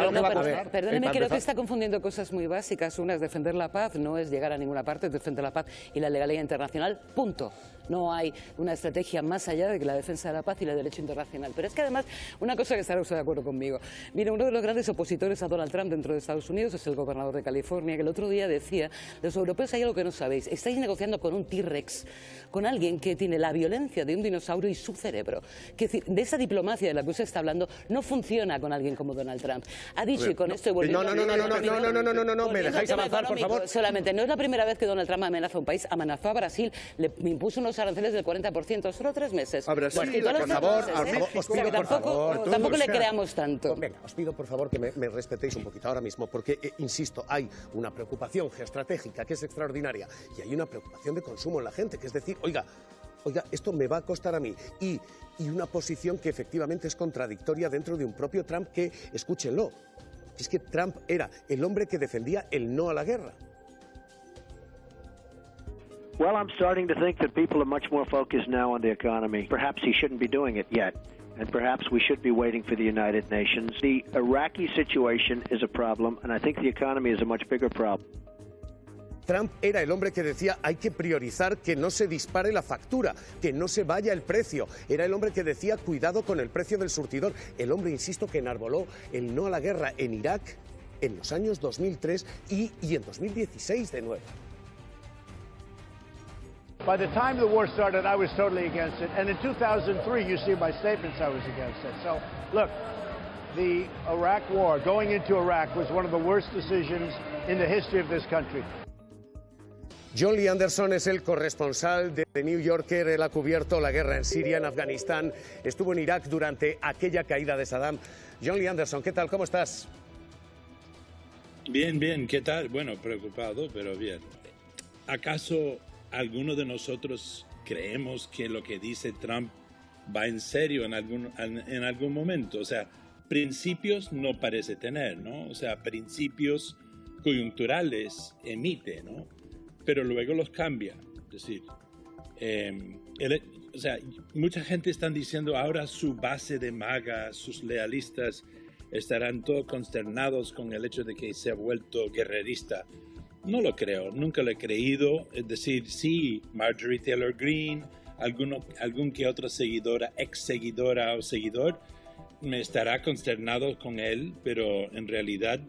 perdóneme, creo que está confundiendo cosas muy básicas. Una es defender la paz, no es llegar a ninguna parte, es defender la paz y la legalidad internacional, punto. No hay una estrategia más allá de que la defensa de la paz y el derecho internacional. Pero es que además, una cosa que estará usted de acuerdo conmigo. Mira, uno de los grandes opositores a Donald Trump dentro de Estados Unidos es el gobernador de California, que el otro día decía, los europeos hay algo que no sabéis, estáis negociando con un T-Rex, con alguien que tiene la violencia de un dinosaurio y su cerebro. Que de esa diplomacia de la que usted está hablando no funciona con alguien como Donald Trump. Ha dicho, y con esto No, me dejáis avanzar, por favor. Solamente, no es la primera vez que Donald Trump amenaza a un país, amenazó a Brasil, le impuso unos aranceles aranceles del 40%, solo 3 meses. A Brasil, por favor, os pido, por favor. Tampoco le creamos tanto. Venga, os pido, por favor, que me respetéis un poquito ahora mismo, porque, insisto, hay una preocupación geoestratégica que es extraordinaria y hay una preocupación de consumo en la gente, que es decir, oiga, esto me va a costar a mí. Y una posición que efectivamente es contradictoria dentro de un propio Trump que, escúchenlo, es que Trump era el hombre que defendía el no a la guerra. Well, I'm starting to think that people are much more focused now on the economy. Perhaps he shouldn't be doing it yet, and perhaps we should be waiting for the United Nations. The Iraqi situation is a problem, and I think the economy is a much bigger problem. Trump era el hombre que decía hay que priorizar que no se dispare la factura, que no se vaya el precio. Era el hombre que decía cuidado con el precio del surtidor. El hombre, insisto, que enarboló el no a la guerra en Irak en los años 2003 y en 2016 de nuevo. By the time the war started, I was totally against it. And in 2003, you see my statements, I was against it. So, look, the Iraq war, going into Iraq, was one of the worst decisions in the history of this country. John Lee Anderson es el corresponsal de The New Yorker. Él ha cubierto la guerra en Siria, en Afganistán. Estuvo en Irak durante aquella caída de Saddam. John Lee Anderson, ¿qué tal? ¿Cómo estás? Bien, bien. ¿Qué tal? Bueno, preocupado, pero bien. ¿Acaso alguno de nosotros creemos que lo que dice Trump va en serio en algún momento? O sea, principios no parece tener, ¿no? O sea, principios coyunturales emite, ¿no? Pero luego los cambia. Es decir, o sea, mucha gente está diciendo ahora su base de MAGA, sus lealistas, estarán todos consternados con el hecho de que se ha vuelto guerrerista. No lo creo, nunca lo he creído. Es decir, sí, Marjorie Taylor Greene, algún que otro seguidora, ex seguidora o seguidor, me estará consternado con él, pero en realidad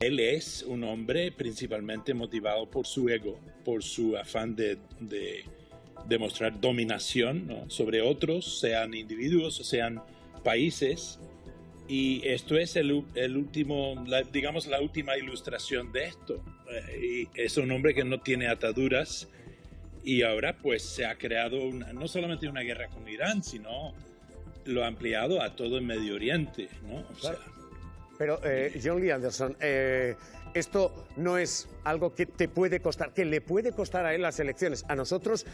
él es un hombre principalmente motivado por su ego, por su afán de demostrar dominación, ¿no?, sobre otros, sean individuos o sean países. Y esto es digamos, la última ilustración de esto. Y es un hombre que no tiene ataduras y ahora pues se ha creado no solamente una guerra con Irán, sino lo ha ampliado a todo el Medio Oriente, ¿no? O sea, pero, John Lee Anderson, esto no es algo que te puede costar, que le puede costar a él las elecciones. A nosotros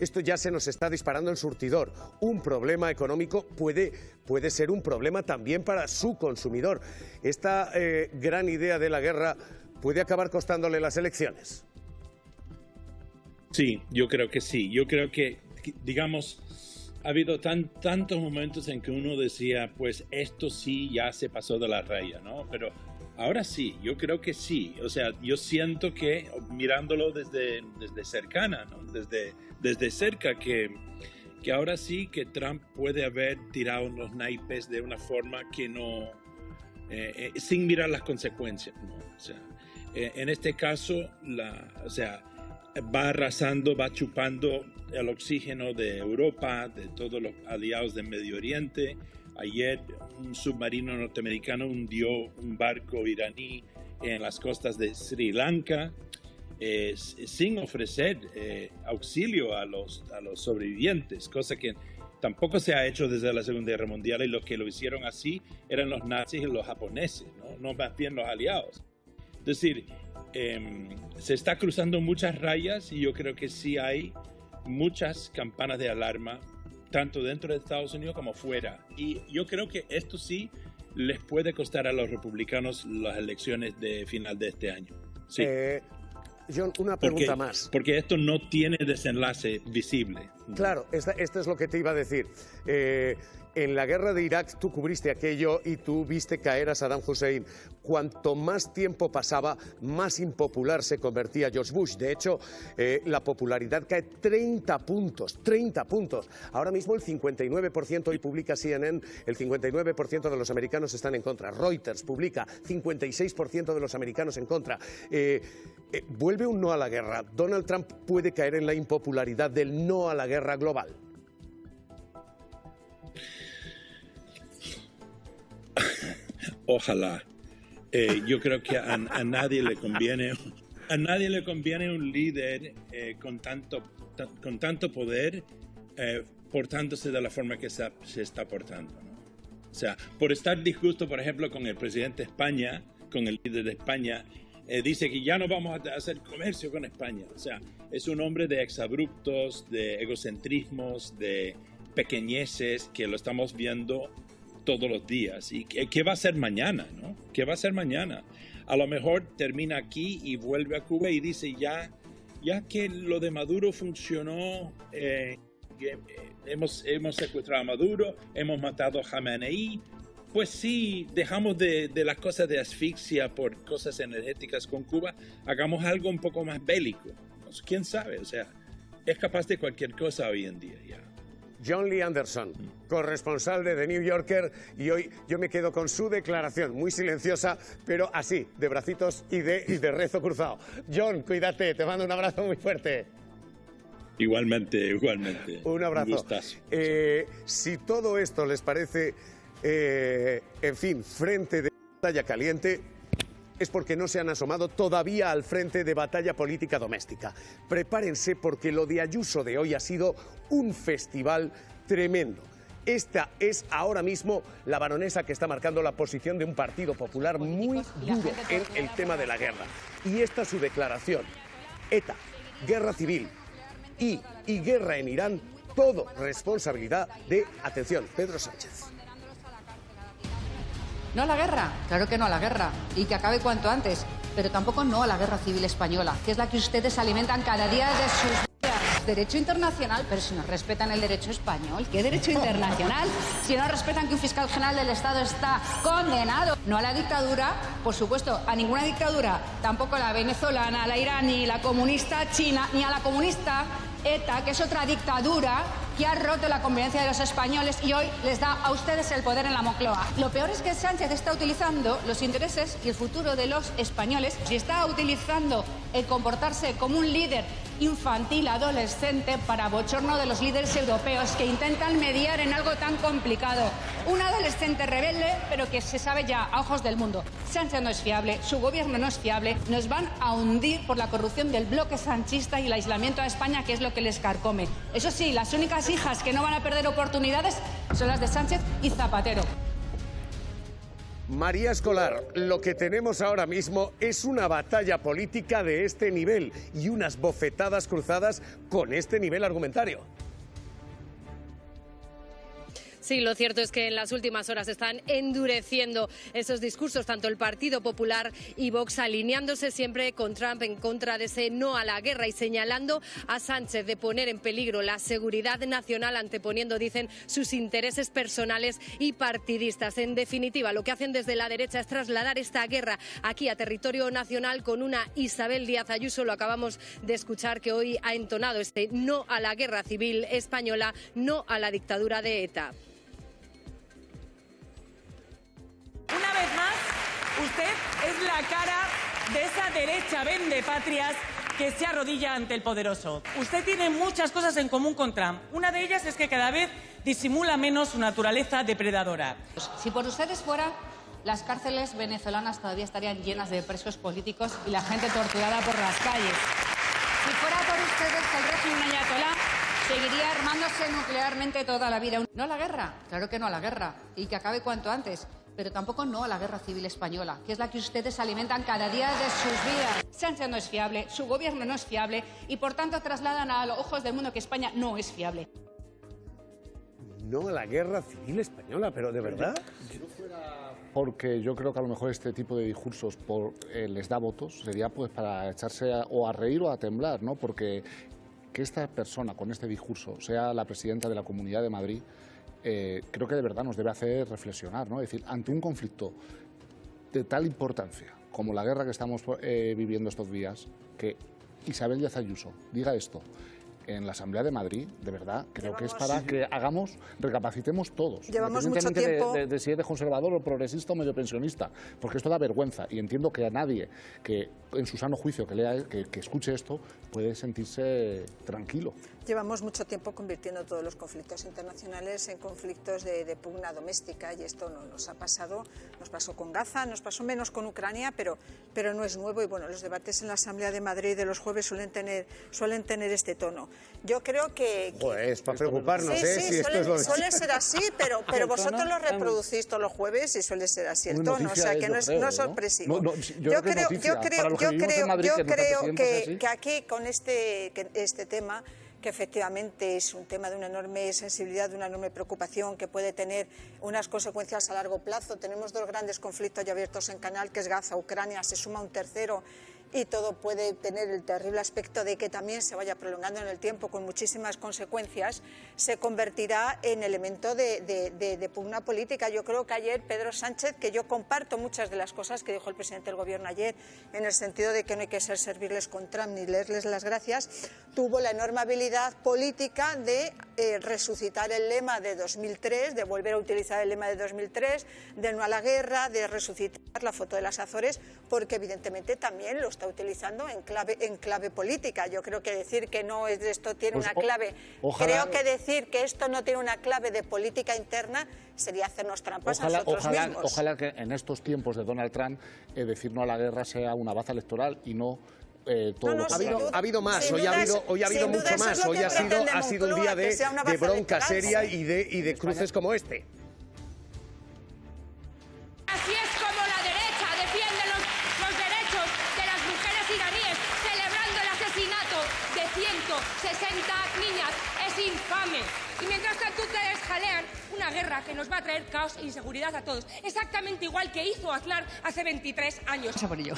esto ya se nos está disparando el surtidor. Un problema económico puede ser un problema también para su consumidor. Esta gran idea de la guerra puede acabar costándole las elecciones. Sí, yo creo que sí. Yo creo que, digamos, ha habido tantos momentos en que uno decía, pues esto sí ya se pasó de la raya, ¿no? Pero ahora sí, yo creo que sí. O sea, yo siento que, mirándolo desde cercana, ¿no?, desde cerca, que ahora sí que Trump puede haber tirado unos naipes de una forma que no, sin mirar las consecuencias, ¿no? O sea, en este caso, va arrasando, va chupando el oxígeno de Europa, de todos los aliados del Medio Oriente. Ayer un submarino norteamericano hundió un barco iraní en las costas de Sri Lanka, sin ofrecer auxilio a los sobrevivientes, cosa que tampoco se ha hecho desde la Segunda Guerra Mundial, y los que lo hicieron así eran los nazis y los japoneses, no más bien los aliados. Es decir, se está cruzando muchas rayas y yo creo que sí hay muchas campanas de alarma, tanto dentro de Estados Unidos como fuera. Y yo creo que esto sí les puede costar a los republicanos las elecciones de final de este año. Sí. John, una pregunta más. Porque esto no tiene desenlace visible. Claro, esto es lo que te iba a decir. En la guerra de Irak tú cubriste aquello y tú viste caer a Saddam Hussein. Cuanto más tiempo pasaba, más impopular se convertía George Bush. De hecho, la popularidad cae 30 puntos. Ahora mismo el 59%, hoy publica CNN, el 59% de los americanos están en contra. Reuters publica 56% de los americanos en contra. Vuelve un no a la guerra. Donald Trump puede caer en la impopularidad del no a la guerra global. Ojalá. Yo creo que a nadie le conviene un líder con tanto con tanto poder portándose de la forma que se está portando, ¿no? O sea, por estar disgusto, por ejemplo, con el presidente de España, con el líder de España, dice que ya no vamos a hacer comercio con España. O sea, es un hombre de exabruptos, de egocentrismos, de pequeñeces, que lo estamos viendo todos los días. ¿Y qué va a hacer mañana, no? ¿Qué va a hacer mañana? A lo mejor termina aquí y vuelve a Cuba y dice ya que lo de Maduro funcionó, hemos secuestrado a Maduro, hemos matado a Khamenei, pues sí, dejamos de las cosas de asfixia por cosas energéticas con Cuba, hagamos algo un poco más bélico. Pues, ¿quién sabe? O sea, es capaz de cualquier cosa hoy en día ya. John Lee Anderson, corresponsal de The New Yorker, y hoy yo me quedo con su declaración, muy silenciosa, pero así, de bracitos y de rezo cruzado. John, cuídate, te mando un abrazo muy fuerte. Igualmente. Un abrazo. Un gustazo. Si todo esto les parece, en fin, frente de batalla caliente, es porque no se han asomado todavía al frente de batalla política doméstica. Prepárense porque lo de Ayuso de hoy ha sido un festival tremendo. Esta es ahora mismo la baronesa que está marcando la posición de un Partido Popular muy duro en el tema de la guerra. Y esta es su declaración. ETA, guerra civil y guerra en Irán, todo responsabilidad de, atención, Pedro Sánchez. No a la guerra, claro que no a la guerra, y que acabe cuanto antes, pero tampoco no a la guerra civil española, que es la que ustedes alimentan cada día de sus vidas. Derecho internacional, pero si no respetan el derecho español, ¿qué derecho internacional? Si no respetan que un fiscal general del Estado está condenado, no a la dictadura, por supuesto, a ninguna dictadura, tampoco a la venezolana, a la iraní, la comunista china, ni a la comunista ETA, que es otra dictadura que ha roto la convivencia de los españoles y hoy les da a ustedes el poder en la Moncloa. Lo peor es que Sánchez está utilizando los intereses y el futuro de los españoles y está utilizando el comportarse como un líder infantil, adolescente, para bochorno de los líderes europeos que intentan mediar en algo tan complicado. Un adolescente rebelde, pero que se sabe ya a ojos del mundo. Sánchez no es fiable, su gobierno no es fiable, nos van a hundir por la corrupción del bloque sanchista y el aislamiento a España, que es lo que les carcome. Eso sí, las únicas hijas que no van a perder oportunidades son las de Sánchez y Zapatero. María Escolar, lo que tenemos ahora mismo es una batalla política de este nivel y unas bofetadas cruzadas con este nivel argumentario. Sí, lo cierto es que en las últimas horas están endureciendo esos discursos, tanto el Partido Popular y Vox, alineándose siempre con Trump en contra de ese no a la guerra y señalando a Sánchez de poner en peligro la seguridad nacional, anteponiendo, dicen, sus intereses personales y partidistas. En definitiva, lo que hacen desde la derecha es trasladar esta guerra aquí a territorio nacional con una Isabel Díaz Ayuso, lo acabamos de escuchar, que hoy ha entonado este no a la guerra civil española, no a la dictadura de ETA. Una vez más, usted es la cara de esa derecha vendepatrias que se arrodilla ante el poderoso. Usted tiene muchas cosas en común con Trump. Una de ellas es que cada vez disimula menos su naturaleza depredadora. Si por ustedes fuera, las cárceles venezolanas todavía estarían llenas de presos políticos y la gente torturada por las calles. Si fuera por ustedes, el régimen ayatolá seguiría armándose nuclearmente toda la vida. No a la guerra, claro que no a la guerra, y que acabe cuanto antes, pero tampoco no a la guerra civil española, que es la que ustedes alimentan cada día de sus vidas. Sánchez no es fiable, su gobierno no es fiable y por tanto trasladan a los ojos del mundo que España no es fiable. No a la guerra civil española, pero ¿de verdad? Porque yo creo que a lo mejor este tipo de discursos les da votos, sería pues para echarse o a reír o a temblar, ¿no? Porque que esta persona con este discurso sea la presidenta de la Comunidad de Madrid, creo que de verdad nos debe hacer reflexionar, ¿no? Es decir, ante un conflicto de tal importancia como la guerra que estamos viviendo estos días, que Isabel Díaz Ayuso diga esto en la Asamblea de Madrid, de verdad, creo que es para que recapacitemos todos. Llevamos mucho tiempo. De si eres conservador o progresista o medio pensionista, porque esto da vergüenza y entiendo que a nadie que en su sano juicio que escuche esto puede sentirse tranquilo. Llevamos mucho tiempo convirtiendo todos los conflictos internacionales en conflictos de pugna doméstica y esto no nos ha pasado, nos pasó con Gaza, nos pasó menos con Ucrania, pero no es nuevo y bueno, los debates en la Asamblea de Madrid de los jueves suelen tener este tono. Yo creo que es para preocuparnos, sí, si esto es lo de... suele ser así, pero vosotros lo reproducís todos los jueves y suele ser así el tono, o sea que no es sorpresivo. Yo creo que aquí con este tema, que efectivamente es un tema de una enorme sensibilidad, de una enorme preocupación, que puede tener unas consecuencias a largo plazo. Tenemos dos grandes conflictos ya abiertos en canal, que es Gaza, Ucrania, se suma un tercero y todo puede tener el terrible aspecto de que también se vaya prolongando en el tiempo con muchísimas consecuencias, se convertirá en elemento de pugna política. Yo creo que ayer Pedro Sánchez, que yo comparto muchas de las cosas que dijo el presidente del Gobierno ayer, en el sentido de que no hay que ser servirles con Trump ni leerles las gracias, tuvo la enorme habilidad política de resucitar el lema de 2003, de volver a utilizar el lema de 2003, de no a la guerra, de resucitar la foto de las Azores, porque evidentemente también lo está utilizando en clave política. Yo creo que decir que no es esto tiene una clave, creo que decir que esto no tiene una clave de política interna sería hacernos trampas a nosotros mismos. Ojalá que en estos tiempos de Donald Trump decir no a la guerra sea una baza electoral y no todo lo que ha habido más, hoy ha habido mucho más, hoy ha sido un día de bronca seria y de cruces como este. Así es como la derecha defiende los derechos de las mujeres iraníes, celebrando el asesinato de 160 niñas. Es infame. Y mientras tanto ustedes jalean una guerra que nos va a traer caos e inseguridad a todos. Exactamente igual que hizo Aznar hace 23 años. Por ello.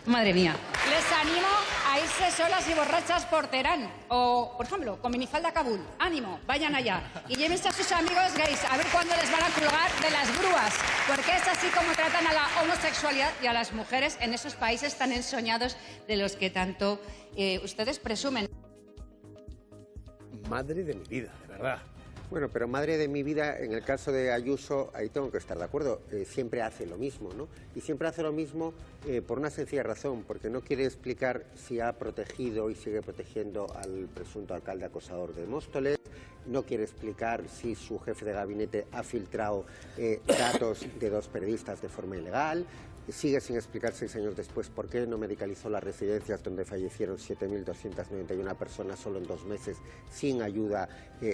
Madre mía. Les animo a irse solas y borrachas por Teherán. O, por ejemplo, con minifalda a Kabul. Ánimo, vayan allá. Y llévense a sus amigos gays a ver cuándo les van a colgar de las grúas. Porque es así como tratan a la homosexualidad y a las mujeres en esos países tan ensoñados de los que tanto ustedes presumen. Madre de mi vida, de verdad. Bueno, pero madre de mi vida, en el caso de Ayuso, ahí tengo que estar de acuerdo, siempre hace lo mismo, ¿no? Y siempre hace lo mismo por una sencilla razón, porque no quiere explicar si ha protegido y sigue protegiendo al presunto alcalde acosador de Móstoles, no quiere explicar si su jefe de gabinete ha filtrado datos de dos periodistas de forma ilegal, sigue sin explicar 6 años después por qué no medicalizó las residencias donde fallecieron 7.291 personas solo en 2 meses sin ayuda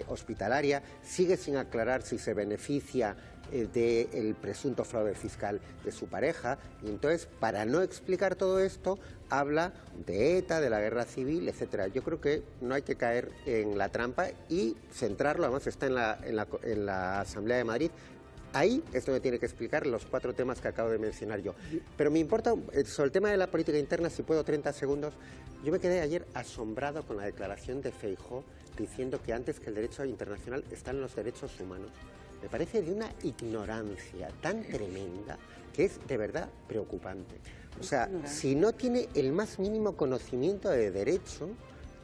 hospitalaria, sigue sin aclarar si se beneficia del presunto fraude fiscal de su pareja, y entonces, para no explicar todo esto, habla de ETA, de la guerra civil, etcétera. Yo creo que no hay que caer en la trampa y centrarlo, además está en la Asamblea de Madrid. Ahí es donde tiene que explicar los 4 temas que acabo de mencionar yo. Pero me importa, sobre el tema de la política interna, si puedo 30 segundos, yo me quedé ayer asombrado con la declaración de Feijóo diciendo que antes que el derecho internacional están los derechos humanos. Me parece de una ignorancia tan tremenda que es de verdad preocupante. O sea, si no tiene el más mínimo conocimiento de derecho,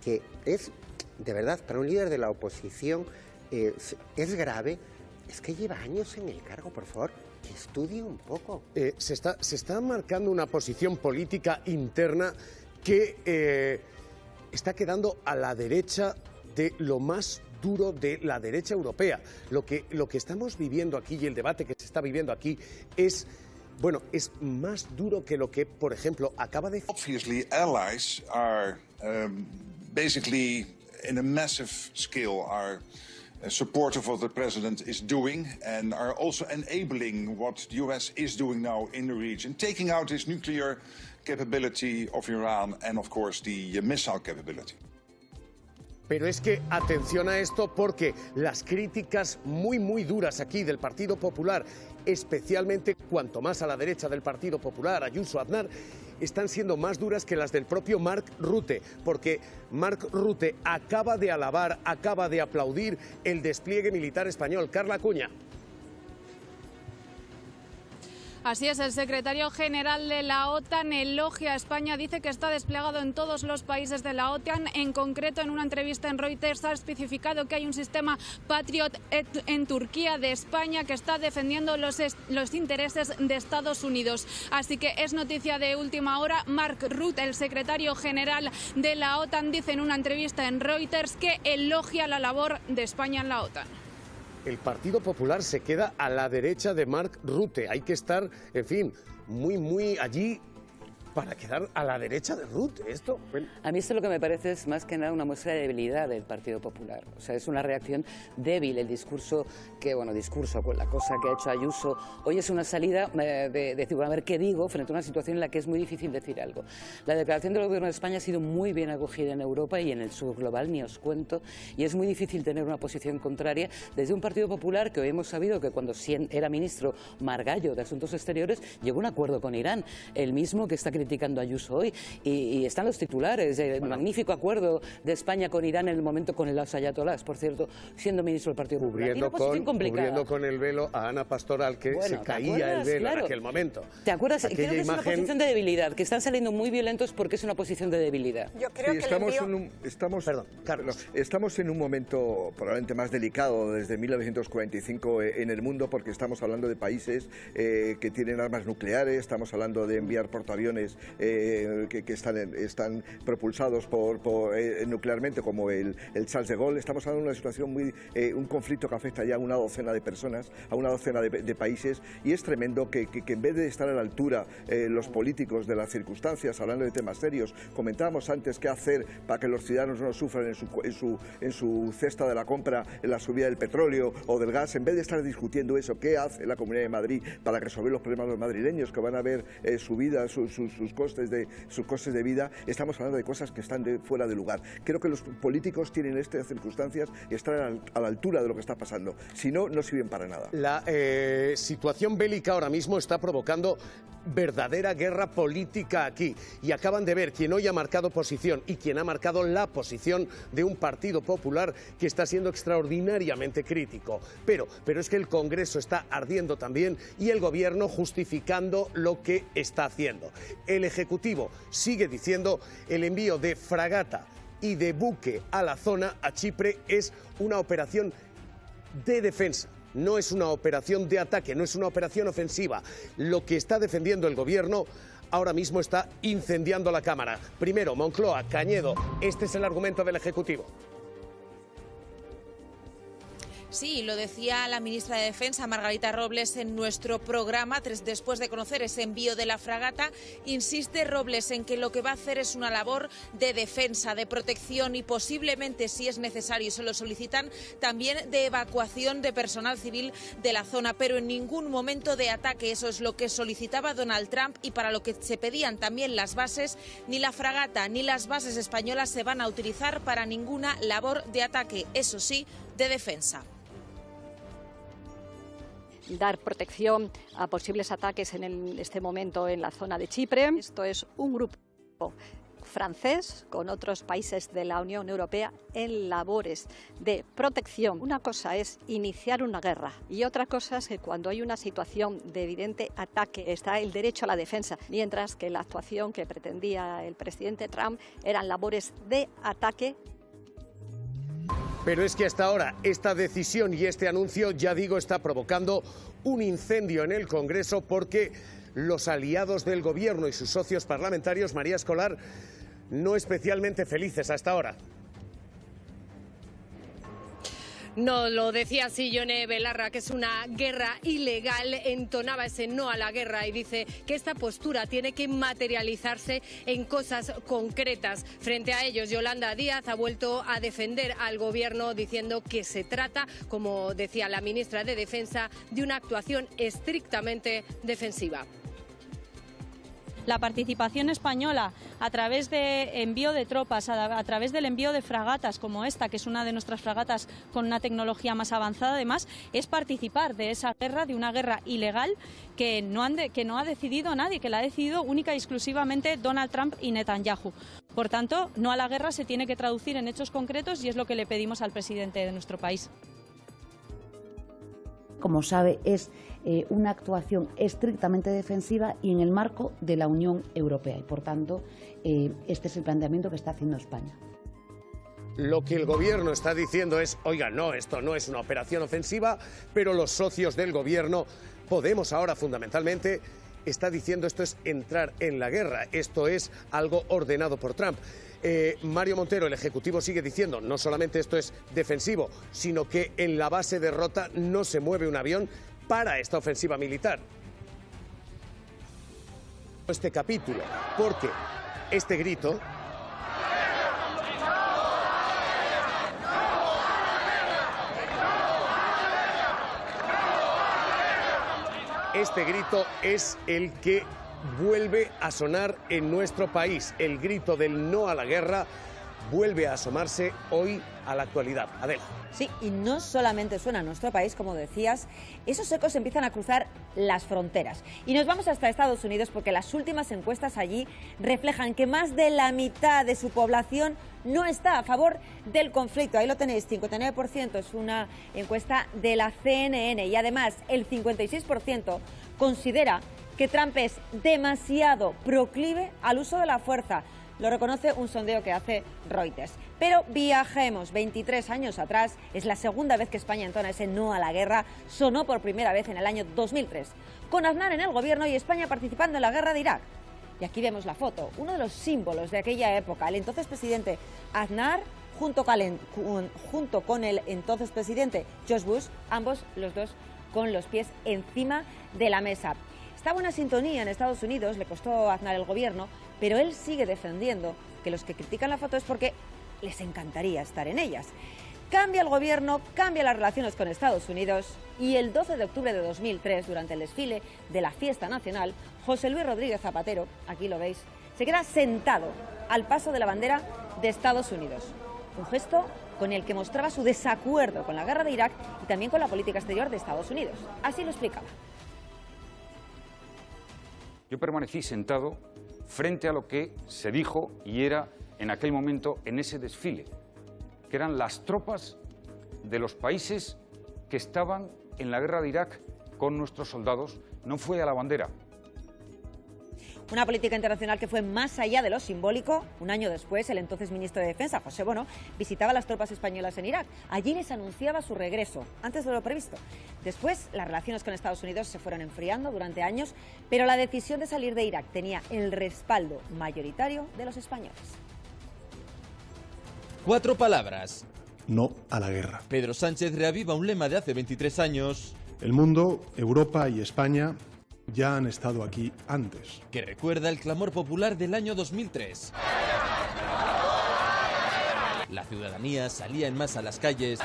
que es, de verdad, para un líder de la oposición, es grave. Es que lleva años en el cargo, por favor, que estudie un poco. Se está marcando una posición política interna que está quedando a la derecha de lo más duro de la derecha europea. Lo que estamos viviendo aquí y el debate que se está viviendo aquí es, bueno, es más duro que lo que, por ejemplo, acaba de... Obviously, allies are basically in a massive scale are supportive of what the president is doing and are also enabling what the US is doing now in the region, taking out its nuclear capability of Iran and, of course, the missile capability. Pero es que atención a esto, porque las críticas muy duras aquí del Partido Popular, especialmente cuanto más a la derecha del Partido Popular, Ayuso, Aznar, están siendo más duras que las del propio Mark Rutte, porque Mark Rutte acaba de alabar, acaba de aplaudir el despliegue militar español. Carla Acuña. Así es, el secretario general de la OTAN elogia a España, dice que está desplegado en todos los países de la OTAN. En concreto, en una entrevista en Reuters ha especificado que hay un sistema Patriot en Turquía de España que está defendiendo los intereses de Estados Unidos. Así que es noticia de última hora. Mark Rutte, el secretario general de la OTAN, dice en una entrevista en Reuters que elogia la labor de España en la OTAN. El Partido Popular se queda a la derecha de Mark Rutte. Hay que estar, en fin, muy allí para quedar a la derecha de Rutte. Esto, bueno. A mí esto lo que me parece es más que nada una muestra de debilidad del Partido Popular. O sea, es una reacción débil. El discurso con la cosa que ha hecho Ayuso hoy es una salida de decir, bueno, a ver qué digo frente a una situación en la que es muy difícil decir algo. La declaración del Gobierno de España ha sido muy bien acogida en Europa y en el sur global, ni os cuento, y es muy difícil tener una posición contraria desde un Partido Popular que hoy hemos sabido que cuando era ministro Margallo de Asuntos Exteriores llegó a un acuerdo con Irán, el mismo que está criticando a Ayuso hoy, y están los titulares, el magnífico acuerdo de España con Irán en el momento con los ayatolás, por cierto, siendo ministro del Partido Popular. Cubriendo con el velo a Ana Pastoral, que se caía el velo en aquel momento. ¿Te acuerdas? Aquella creo que es una posición de debilidad, que están saliendo muy violentos porque es una posición de debilidad. Yo creo que estamos en un momento probablemente más delicado desde 1945 en el mundo, porque estamos hablando de países que tienen armas nucleares, estamos hablando de enviar portaaviones que están propulsados nuclearmente, como el Charles de Gaulle. Estamos hablando de una situación un conflicto que afecta ya a una docena de personas, a una docena de países, y es tremendo que en vez de estar a la altura los políticos de las circunstancias, hablando de temas serios, comentábamos antes qué hacer para que los ciudadanos no sufran en su cesta de la compra en la subida del petróleo o del gas, en vez de estar discutiendo eso, ¿qué hace la Comunidad de Madrid para resolver los problemas de los madrileños que van a ver subidas sus costes de vida? Estamos hablando de cosas que están fuera de lugar. Creo que los políticos tienen estas circunstancias y están a la altura de lo que está pasando. Si no, no sirven para nada. La situación bélica ahora mismo está provocando verdadera guerra política aquí, y acaban de ver quien hoy ha marcado posición y quien ha marcado la posición de un Partido Popular que está siendo extraordinariamente crítico. Pero es que el Congreso está ardiendo también y el Gobierno justificando lo que está haciendo. El Ejecutivo sigue diciendo el envío de fragata y de buque a la zona, a Chipre, es una operación de defensa. No es una operación de ataque, no es una operación ofensiva. Lo que está defendiendo el Gobierno ahora mismo está incendiando la Cámara. Primero, Moncloa, Cañedo, este es el argumento del Ejecutivo. Sí, lo decía la ministra de Defensa, Margarita Robles, en nuestro programa, después de conocer ese envío de la fragata. Insiste Robles en que lo que va a hacer es una labor de defensa, de protección y posiblemente, si es necesario y se lo solicitan, también de evacuación de personal civil de la zona, pero en ningún momento de ataque. Eso es lo que solicitaba Donald Trump y para lo que se pedían también las bases. Ni la fragata ni las bases españolas se van a utilizar para ninguna labor de ataque, eso sí, de defensa. Dar protección a posibles ataques en este momento en la zona de Chipre. Esto es un grupo francés con otros países de la Unión Europea en labores de protección. Una cosa es iniciar una guerra y otra cosa es que cuando hay una situación de evidente ataque está el derecho a la defensa, mientras que la actuación que pretendía el presidente Trump eran labores de ataque. Pero es que hasta ahora esta decisión y este anuncio, ya digo, está provocando un incendio en el Congreso, porque los aliados del Gobierno y sus socios parlamentarios, María Escolar, no especialmente felices hasta ahora. No, lo decía así Yone Belarra, que es una guerra ilegal, entonaba ese no a la guerra y dice que esta postura tiene que materializarse en cosas concretas. Frente a ellos, Yolanda Díaz ha vuelto a defender al Gobierno diciendo que se trata, como decía la ministra de Defensa, de una actuación estrictamente defensiva. La participación española a través de envío de tropas, a través del envío de fragatas como esta, que es una de nuestras fragatas con una tecnología más avanzada, además, es participar de esa guerra, de una guerra ilegal que no ha decidido nadie, que la ha decidido única y exclusivamente Donald Trump y Netanyahu. Por tanto, no a la guerra se tiene que traducir en hechos concretos y es lo que le pedimos al presidente de nuestro país. como sabe, es una actuación estrictamente defensiva y en el marco de la Unión Europea. Y, por tanto, este es el planteamiento que está haciendo España. Lo que el gobierno está diciendo es, oiga, no, esto no es una operación ofensiva, pero los socios del gobierno, Podemos ahora fundamentalmente, está diciendo esto es entrar en la guerra, esto es algo ordenado por Trump. Mario Montero, el Ejecutivo, sigue diciendo no solamente esto es defensivo, sino que en la base de Rota no se mueve un avión para esta ofensiva militar. Este capítulo, porque este grito es el que vuelve a sonar en nuestro país. El grito del no a la guerra vuelve a asomarse hoy a la actualidad. Adela. Sí, y no solamente suena en nuestro país, como decías, esos ecos empiezan a cruzar las fronteras. Y nos vamos hasta Estados Unidos porque las últimas encuestas allí reflejan que más de la mitad de su población no está a favor del conflicto. Ahí lo tenéis, 59%, es una encuesta de la CNN. Y además, el 56% considera que Trump es demasiado proclive al uso de la fuerza. Lo reconoce un sondeo que hace Reuters. Pero viajemos 23 años atrás. Es la segunda vez que España entona ese no a la guerra. Sonó por primera vez en el año 2003, con Aznar en el gobierno y España participando en la guerra de Irak. Y aquí vemos la foto, uno de los símbolos de aquella época. El entonces presidente Aznar junto con el entonces presidente George Bush, ambos los dos con los pies encima de la mesa. Está buena sintonía en Estados Unidos, le costó a Aznar el gobierno, pero él sigue defendiendo que los que critican la foto es porque les encantaría estar en ellas. Cambia el gobierno, cambia las relaciones con Estados Unidos y el 12 de octubre de 2003, durante el desfile de la fiesta nacional, José Luis Rodríguez Zapatero, aquí lo veis, se queda sentado al paso de la bandera de Estados Unidos. Un gesto con el que mostraba su desacuerdo con la guerra de Irak y también con la política exterior de Estados Unidos. Así lo explicaba. Yo permanecí sentado frente a lo que se dijo y era en aquel momento en ese desfile, que eran las tropas de los países que estaban en la guerra de Irak con nuestros soldados. No fue a la bandera. Una política internacional que fue más allá de lo simbólico. Un año después, el entonces ministro de Defensa, José Bono, visitaba a las tropas españolas en Irak. Allí les anunciaba su regreso, antes de lo previsto. Después, las relaciones con Estados Unidos se fueron enfriando durante años, pero la decisión de salir de Irak tenía el respaldo mayoritario de los españoles. 4 palabras. No a la guerra. Pedro Sánchez reaviva un lema de hace 23 años. El mundo, Europa y España ya han estado aquí antes. Que recuerda el clamor popular del año 2003. La ciudadanía salía en masa a las calles.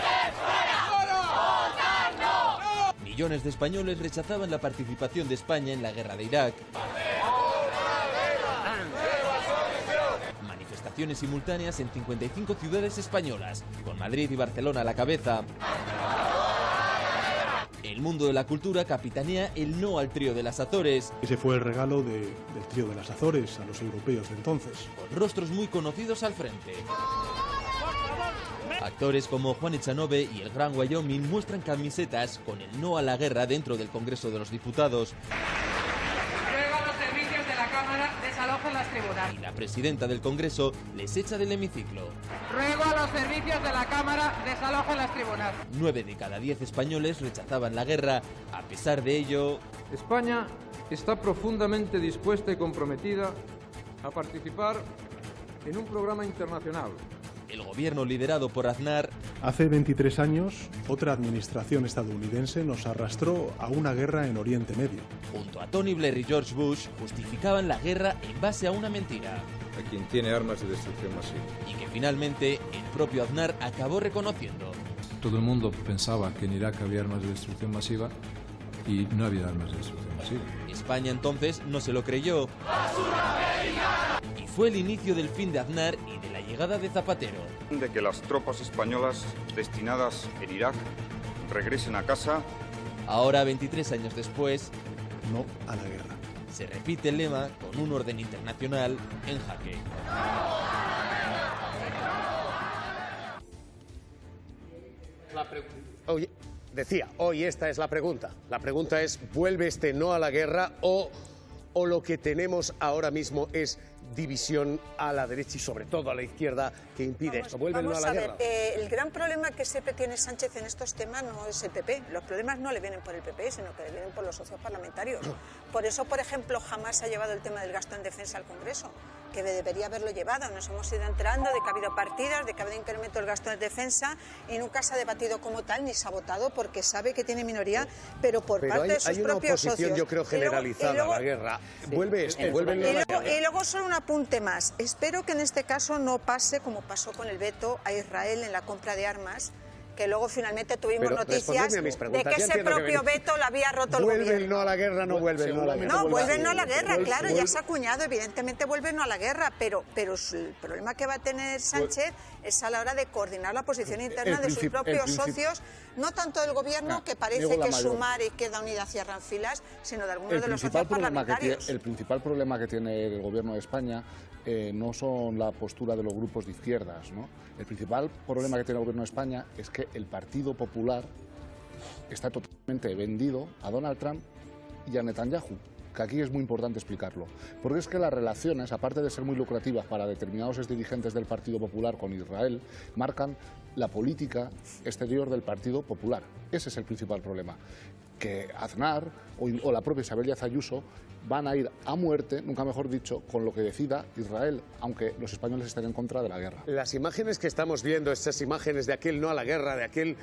Millones de españoles rechazaban la participación de España en la guerra de Irak. Manifestaciones simultáneas en 55 ciudades españolas, con Madrid y Barcelona a la cabeza. El mundo de la cultura capitanea el no al trío de las Azores. Ese fue el regalo del trío de las Azores a los europeos de entonces. Con rostros muy conocidos al frente. Actores como Juan Echanove y el Gran Wyoming muestran camisetas con el no a la guerra dentro del Congreso de los Diputados. Ruego a los servicios de la Cámara desalojen las tribunas. Y la presidenta del Congreso les echa del hemiciclo. Ruego a los servicios de la Cámara desalojen las tribunas. 9 de cada 10 españoles rechazaban la guerra. A pesar de ello, España está profundamente dispuesta y comprometida a participar en un programa internacional. El gobierno liderado por Aznar. Hace 23 años, otra administración estadounidense nos arrastró a una guerra en Oriente Medio. Junto a Tony Blair y George Bush, justificaban la guerra en base a una mentira. A quien tiene armas de destrucción masiva. Y que finalmente el propio Aznar acabó reconociendo. Todo el mundo pensaba que en Irak había armas de destrucción masiva y no había armas de destrucción masiva. España entonces no se lo creyó. Y fue el inicio del fin de Aznar y de la llegada de Zapatero. De que las tropas españolas destinadas en Irak regresen a casa. Ahora, 23 años después, no a la guerra. Se repite el lema con un orden internacional en jaque. Oye, decía, hoy esta es la pregunta. La pregunta es, ¿vuelve este no a la guerra o lo que tenemos ahora mismo es división a la derecha y sobre todo a la izquierda que impide esto? ¿Vuelve el no a la guerra? El gran problema que siempre tiene Sánchez en estos temas no es el PP. Los problemas no le vienen por el PP, sino que le vienen por los socios parlamentarios. Por eso, por ejemplo, jamás ha llevado el tema del gasto en defensa al Congreso, que debería haberlo llevado. Nos hemos ido enterando de que ha habido partidas, de que ha habido incremento del gasto en defensa y nunca se ha debatido como tal ni se ha votado porque sabe que tiene minoría, pero por parte de sus propios socios. Hay una oposición, yo creo, generalizada a la guerra. Vuelve esto, vuelve el no a la guerra. Y luego solo un apunte más. Espero que en este caso no pase como pasó con el veto a Israel en la compra de armas, que luego finalmente tuvimos noticias de que ese propio veto lo había roto el gobierno. ¿Vuelve el no a la guerra? No vuelve el no a la guerra. No, vuelve el no a la guerra, claro, ya se ha acuñado, evidentemente vuelve el no a la guerra, pero el problema que va a tener Sánchez es a la hora de coordinar la posición interna de sus propios socios, no tanto del gobierno, que parece que Sumar y Izquierda Unida cierran filas, sino de algunos de los socios parlamentarios. El principal problema que tiene el gobierno de España no son la postura de los grupos de izquierdas, ¿no? El principal problema que tiene el gobierno de España es que el Partido Popular está totalmente vendido a Donald Trump y a Netanyahu, que aquí es muy importante explicarlo. Porque es que las relaciones, aparte de ser muy lucrativas para determinados dirigentes del Partido Popular con Israel, marcan la política exterior del Partido Popular. Ese es el principal problema. Que Aznar o la propia Isabel Díaz Ayuso van a ir a muerte, nunca mejor dicho, con lo que decida Israel, aunque los españoles estén en contra de la guerra. Las imágenes que estamos viendo, estas imágenes de aquel no a la guerra, de aquel...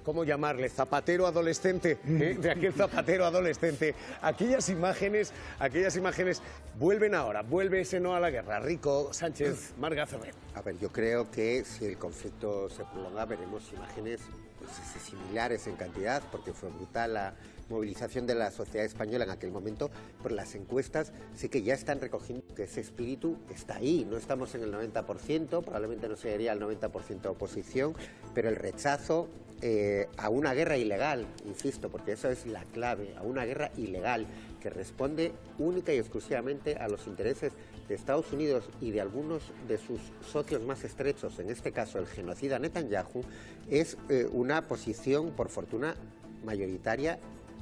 ¿cómo llamarle? Zapatero adolescente, de aquel zapatero adolescente. Aquellas imágenes vuelven ahora, vuelve ese no a la guerra. Rico, Sánchez, Marga Ferrer. A ver, yo creo que si el conflicto se prolonga veremos imágenes similares en cantidad, porque fue brutal la movilización de la sociedad española en aquel momento, pero las encuestas sí que ya están recogiendo que ese espíritu está ahí. No estamos en el 90%, probablemente no sería el 90% de oposición, pero el rechazo a una guerra ilegal, insisto, porque eso es la clave, a una guerra ilegal que responde única y exclusivamente a los intereses de Estados Unidos y de algunos de sus socios más estrechos, en este caso el genocida Netanyahu, es una posición, por fortuna, mayoritaria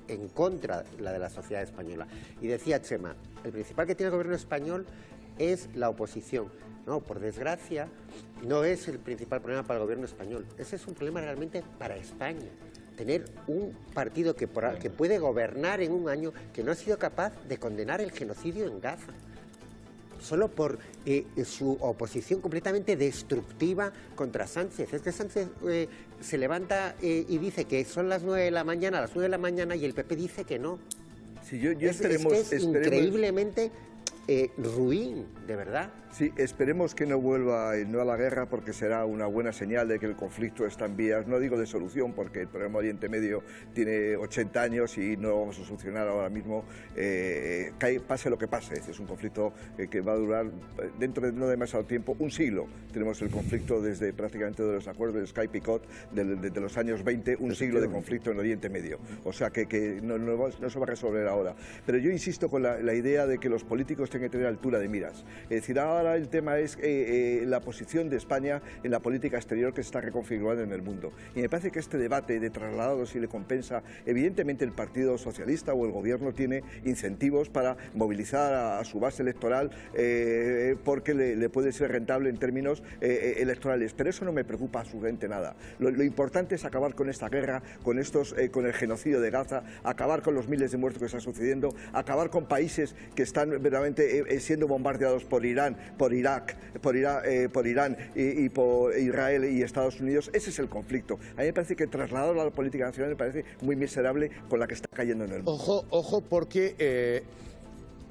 en contra de la sociedad española. Y decía Chema, el principal que tiene el gobierno español es la oposición. No, por desgracia, no es el principal problema para el gobierno español. Ese es un problema realmente para España. Tener un partido que puede gobernar en un año que no ha sido capaz de condenar el genocidio en Gaza. Solo por su oposición completamente destructiva contra Sánchez. Es que Sánchez se levanta y dice que son las 9 de la mañana, a las 9 de la mañana, y el PP dice que no. Sí, es increíblemente ruin, de verdad. Sí, esperemos que no vuelva el no a la guerra, porque será una buena señal de que el conflicto está en vías, no digo de solución, porque el problema Oriente Medio tiene 80 años y no vamos a solucionar ahora mismo, pase lo que pase. Es un conflicto que va a durar, dentro de no demasiado tiempo, un siglo. Tenemos el conflicto desde prácticamente de los acuerdos de Sykes-Picot de los años 20, un siglo de conflicto en Oriente Medio. O sea que no se va a resolver ahora. Pero yo insisto con la idea de que los políticos tienen que tener altura de miras. Es decir, ahora el tema es la posición de España en la política exterior que se está reconfigurando en el mundo. Y me parece que este debate de traslados y de compensa, evidentemente el Partido Socialista o el Gobierno tiene incentivos para movilizar a su base electoral porque le puede ser rentable en términos electorales. Pero eso no me preocupa absolutamente nada. Lo importante es acabar con esta guerra, con el genocidio de Gaza, acabar con los miles de muertos que están sucediendo, acabar con países que están verdaderamente siendo bombardeados por Irán, por Irak, por Irán y por Israel y Estados Unidos. Ese es el conflicto. A mí me parece que trasladarlo a la política nacional me parece muy miserable con la que está cayendo en el mundo. Ojo, porque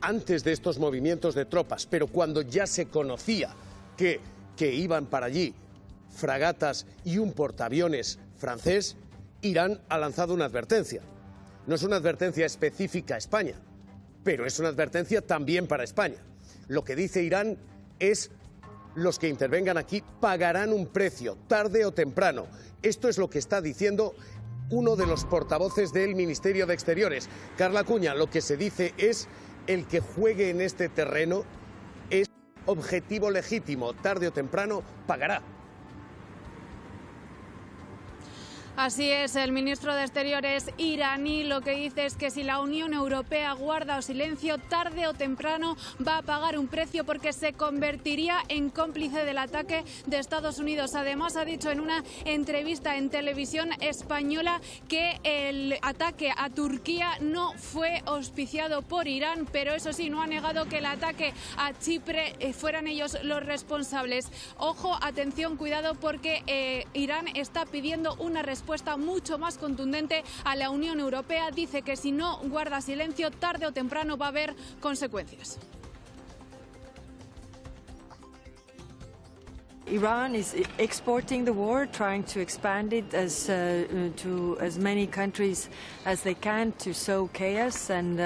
antes de estos movimientos de tropas, pero cuando ya se conocía que iban para allí fragatas y un portaaviones francés, Irán ha lanzado una advertencia. No es una advertencia específica a España, pero es una advertencia también para España. Lo que dice Irán es: los que intervengan aquí pagarán un precio, tarde o temprano. Esto es lo que está diciendo uno de los portavoces del Ministerio de Exteriores. Carla Cuña, lo que se dice es: el que juegue en este terreno es objetivo legítimo, tarde o temprano pagará. Así es, el ministro de Exteriores iraní lo que dice es que si la Unión Europea guarda silencio, tarde o temprano va a pagar un precio porque se convertiría en cómplice del ataque de Estados Unidos. Además, ha dicho en una entrevista en televisión española que el ataque a Turquía no fue auspiciado por Irán, pero eso sí, no ha negado que el ataque a Chipre fueran ellos los responsables. Ojo, atención, cuidado, porque Irán está pidiendo una respuesta mucho más contundente a la Unión Europea. Dice que si no guarda silencio, tarde o temprano va a haber consecuencias. Iran is exporting the war, trying to expand it to as many countries as they can to sow chaos, and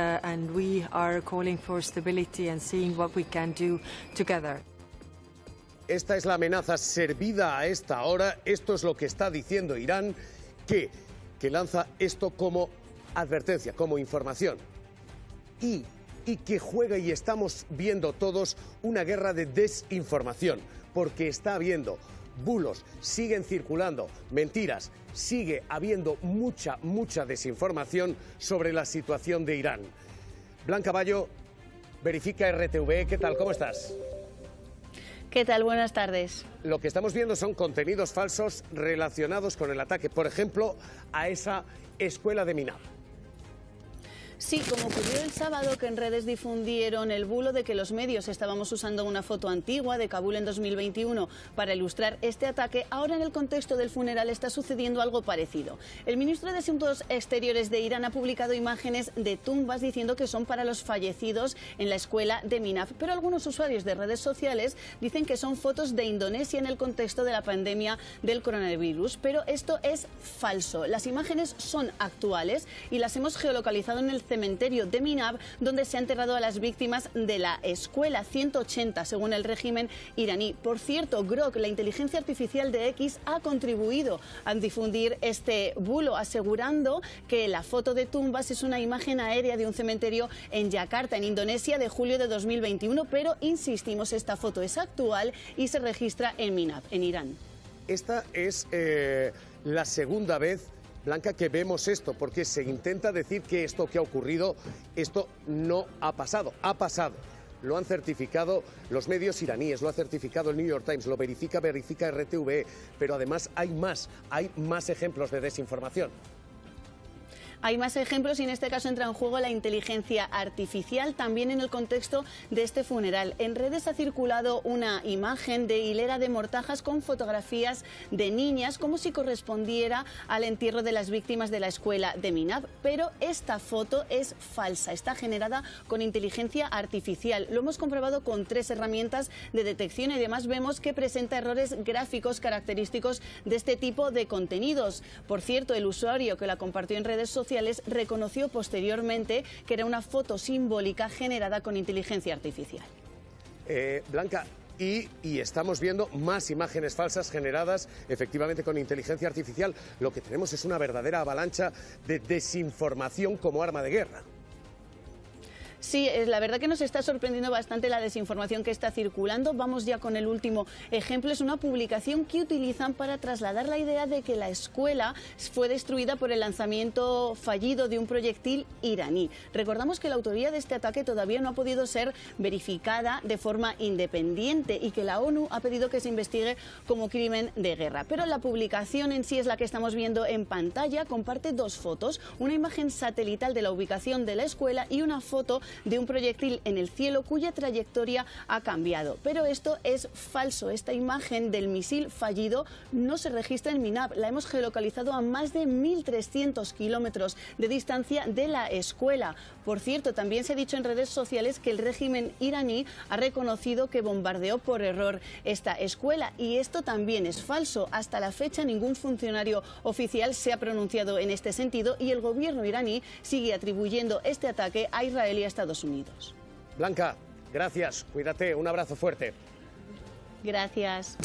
we are calling for stability and seeing what we can do together. Esta es la amenaza servida a esta hora. Esto es lo que está diciendo Irán, que lanza esto como advertencia, como información. Y que juega, y estamos viendo todos, una guerra de desinformación, porque está habiendo bulos, siguen circulando mentiras, sigue habiendo mucha desinformación sobre la situación de Irán. Blanca Bayo, verifica RTV. ¿Qué tal? ¿Cómo estás? ¿Qué tal? Buenas tardes. Lo que estamos viendo son contenidos falsos relacionados con el ataque, por ejemplo, a esa escuela de Minab. Sí, como ocurrió el sábado, que en redes difundieron el bulo de que los medios estábamos usando una foto antigua de Kabul en 2021 para ilustrar este ataque, ahora en el contexto del funeral está sucediendo algo parecido. El ministro de Asuntos Exteriores de Irán ha publicado imágenes de tumbas diciendo que son para los fallecidos en la escuela de Minab, pero algunos usuarios de redes sociales dicen que son fotos de Indonesia en el contexto de la pandemia del coronavirus, pero esto es falso. Las imágenes son actuales y las hemos geolocalizado en el cementerio de Minab, donde se ha enterrado a las víctimas de la escuela, 180 según el régimen iraní. Por cierto, Grok, la inteligencia artificial de X, ha contribuido a difundir este bulo, asegurando que la foto de tumbas es una imagen aérea de un cementerio en Yakarta, en Indonesia, de julio de 2021, pero insistimos, esta foto es actual y se registra en Minab, en Irán. Esta es la segunda vez, Blanca, que vemos esto, porque se intenta decir que esto que ha ocurrido, esto no ha pasado. Ha pasado. Lo han certificado los medios iraníes, lo ha certificado el New York Times, lo verifica RTV, pero además hay más ejemplos de desinformación. Hay más ejemplos y en este caso entra en juego la inteligencia artificial, también en el contexto de este funeral. En redes ha circulado una imagen de hilera de mortajas con fotografías de niñas, como si correspondiera al entierro de las víctimas de la escuela de Minab. Pero esta foto es falsa, está generada con inteligencia artificial. Lo hemos comprobado con 3 herramientas de detección y además vemos que presenta errores gráficos característicos de este tipo de contenidos. Por cierto, el usuario que la compartió en redes sociales reconoció posteriormente que era una foto simbólica generada con inteligencia artificial. Blanca, y estamos viendo más imágenes falsas generadas efectivamente con inteligencia artificial. Lo que tenemos es una verdadera avalancha de desinformación como arma de guerra. Sí, la verdad que nos está sorprendiendo bastante la desinformación que está circulando. Vamos ya con el último ejemplo. Es una publicación que utilizan para trasladar la idea de que la escuela fue destruida por el lanzamiento fallido de un proyectil iraní. Recordamos que la autoría de este ataque todavía no ha podido ser verificada de forma independiente y que la ONU ha pedido que se investigue como crimen de guerra. Pero la publicación en sí es la que estamos viendo en pantalla. Comparte 2 fotos, una imagen satelital de la ubicación de la escuela y una foto de un proyectil en el cielo cuya trayectoria ha cambiado. Pero esto es falso. Esta imagen del misil fallido no se registra en Minab. La hemos geolocalizado a más de 1.300 kilómetros de distancia de la escuela. Por cierto, también se ha dicho en redes sociales que el régimen iraní ha reconocido que bombardeó por error esta escuela y esto también es falso. Hasta la fecha ningún funcionario oficial se ha pronunciado en este sentido y el gobierno iraní sigue atribuyendo este ataque a Israel y a Estados Unidos. Blanca, gracias, cuídate, un abrazo fuerte. Gracias.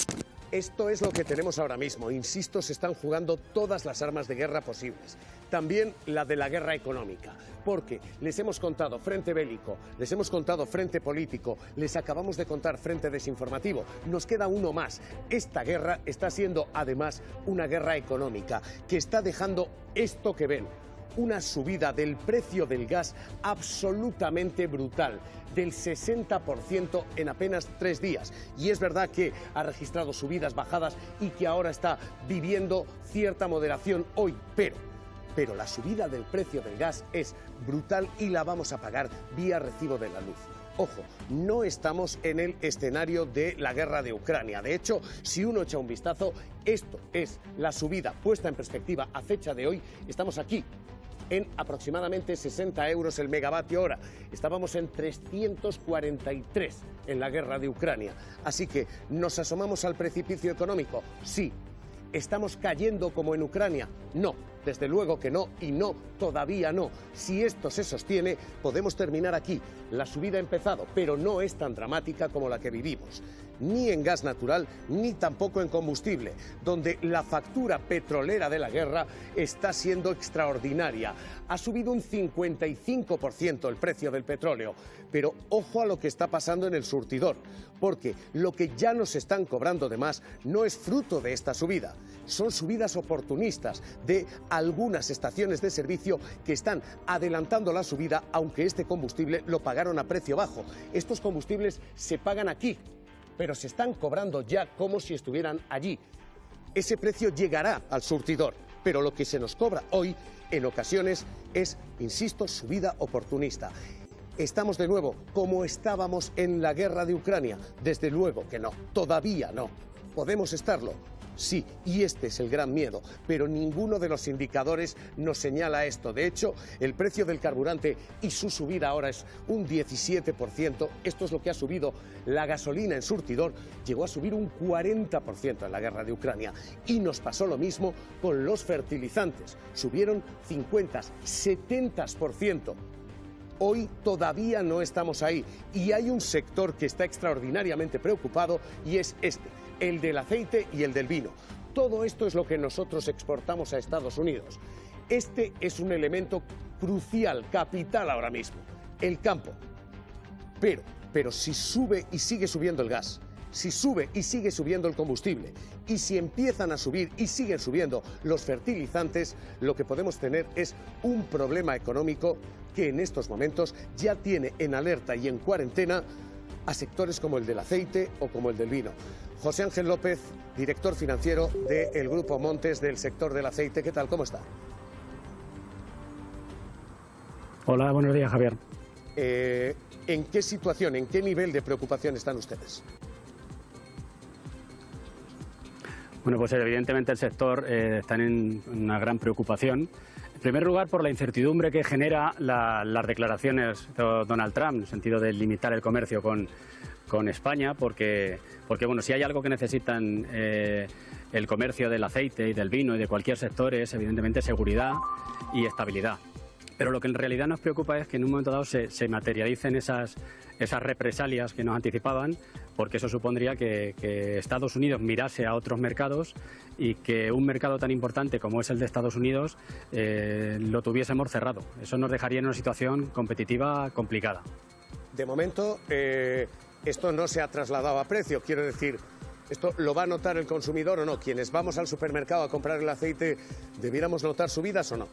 Esto es lo que tenemos ahora mismo. Insisto, se están jugando todas las armas de guerra posibles. También la de la guerra económica. Porque les hemos contado frente bélico, les hemos contado frente político, les acabamos de contar frente desinformativo. Nos queda uno más. Esta guerra está siendo además una guerra económica que está dejando esto que ven. Una subida del precio del gas absolutamente brutal, del 60% en apenas 3 días. Y es verdad que ha registrado subidas, bajadas y que ahora está viviendo cierta moderación hoy, pero la subida del precio del gas es brutal y la vamos a pagar vía recibo de la luz. Ojo, no estamos en el escenario de la guerra de Ucrania. De hecho, si uno echa un vistazo, esto es la subida puesta en perspectiva a fecha de hoy. Estamos aquí en aproximadamente 60 euros el megavatio hora. Estábamos en 343 en la guerra de Ucrania. Así que, ¿nos asomamos al precipicio económico? Sí. ¿Estamos cayendo como en Ucrania? No, desde luego que no, y no, todavía no. Si esto se sostiene, podemos terminar aquí. La subida ha empezado, pero no es tan dramática como la que vivimos. Ni en gas natural, ni tampoco en combustible, donde la factura petrolera de la guerra está siendo extraordinaria. Ha subido un 55% el precio del petróleo. Pero ojo a lo que está pasando en el surtidor, porque lo que ya nos están cobrando de más no es fruto de esta subida. Son subidas oportunistas de algunas estaciones de servicio que están adelantando la subida, aunque este combustible lo pagaron a precio bajo. Estos combustibles se pagan aquí, pero se están cobrando ya como si estuvieran allí. Ese precio llegará al surtidor, pero lo que se nos cobra hoy, en ocasiones, es, insisto, subida oportunista. ¿Estamos de nuevo como estábamos en la guerra de Ucrania? Desde luego que no, todavía no. ¿Podemos estarlo? Sí, y este es el gran miedo, pero ninguno de los indicadores nos señala esto. De hecho, el precio del carburante y su subida ahora es un 17%. Esto es lo que ha subido la gasolina en surtidor. Llegó a subir un 40% en la guerra de Ucrania. Y nos pasó lo mismo con los fertilizantes. Subieron 50, 70%. Hoy todavía no estamos ahí y hay un sector que está extraordinariamente preocupado y es este, el del aceite y el del vino. Todo esto es lo que nosotros exportamos a Estados Unidos. Este es un elemento crucial, capital ahora mismo, el campo. Pero si sube y sigue subiendo el gas, si sube y sigue subiendo el combustible y si empiezan a subir y siguen subiendo los fertilizantes, lo que podemos tener es un problema económico que en estos momentos ya tiene en alerta y en cuarentena a sectores como el del aceite o como el del vino. José Ángel López, director financiero del Grupo Montes del sector del aceite. ¿Qué tal? ¿Cómo está? Hola, buenos días, Javier. ¿En qué situación, en qué nivel de preocupación están ustedes? Bueno, pues evidentemente el sector está en una gran preocupación. En primer lugar, por la incertidumbre que genera las declaraciones de Donald Trump, en el sentido de limitar el comercio con España, porque bueno, si hay algo que necesitan el comercio del aceite y del vino y de cualquier sector es evidentemente seguridad y estabilidad. Pero lo que en realidad nos preocupa es que en un momento dado se materialicen esas represalias que nos anticipaban, porque eso supondría que Estados Unidos mirase a otros mercados y que un mercado tan importante como es el de Estados Unidos lo tuviésemos cerrado. Eso nos dejaría en una situación competitiva complicada. De momento, esto no se ha trasladado a precio, quiero decir, ¿esto lo va a notar el consumidor o no? Quienes vamos al supermercado a comprar el aceite, ¿debiéramos notar subidas o no?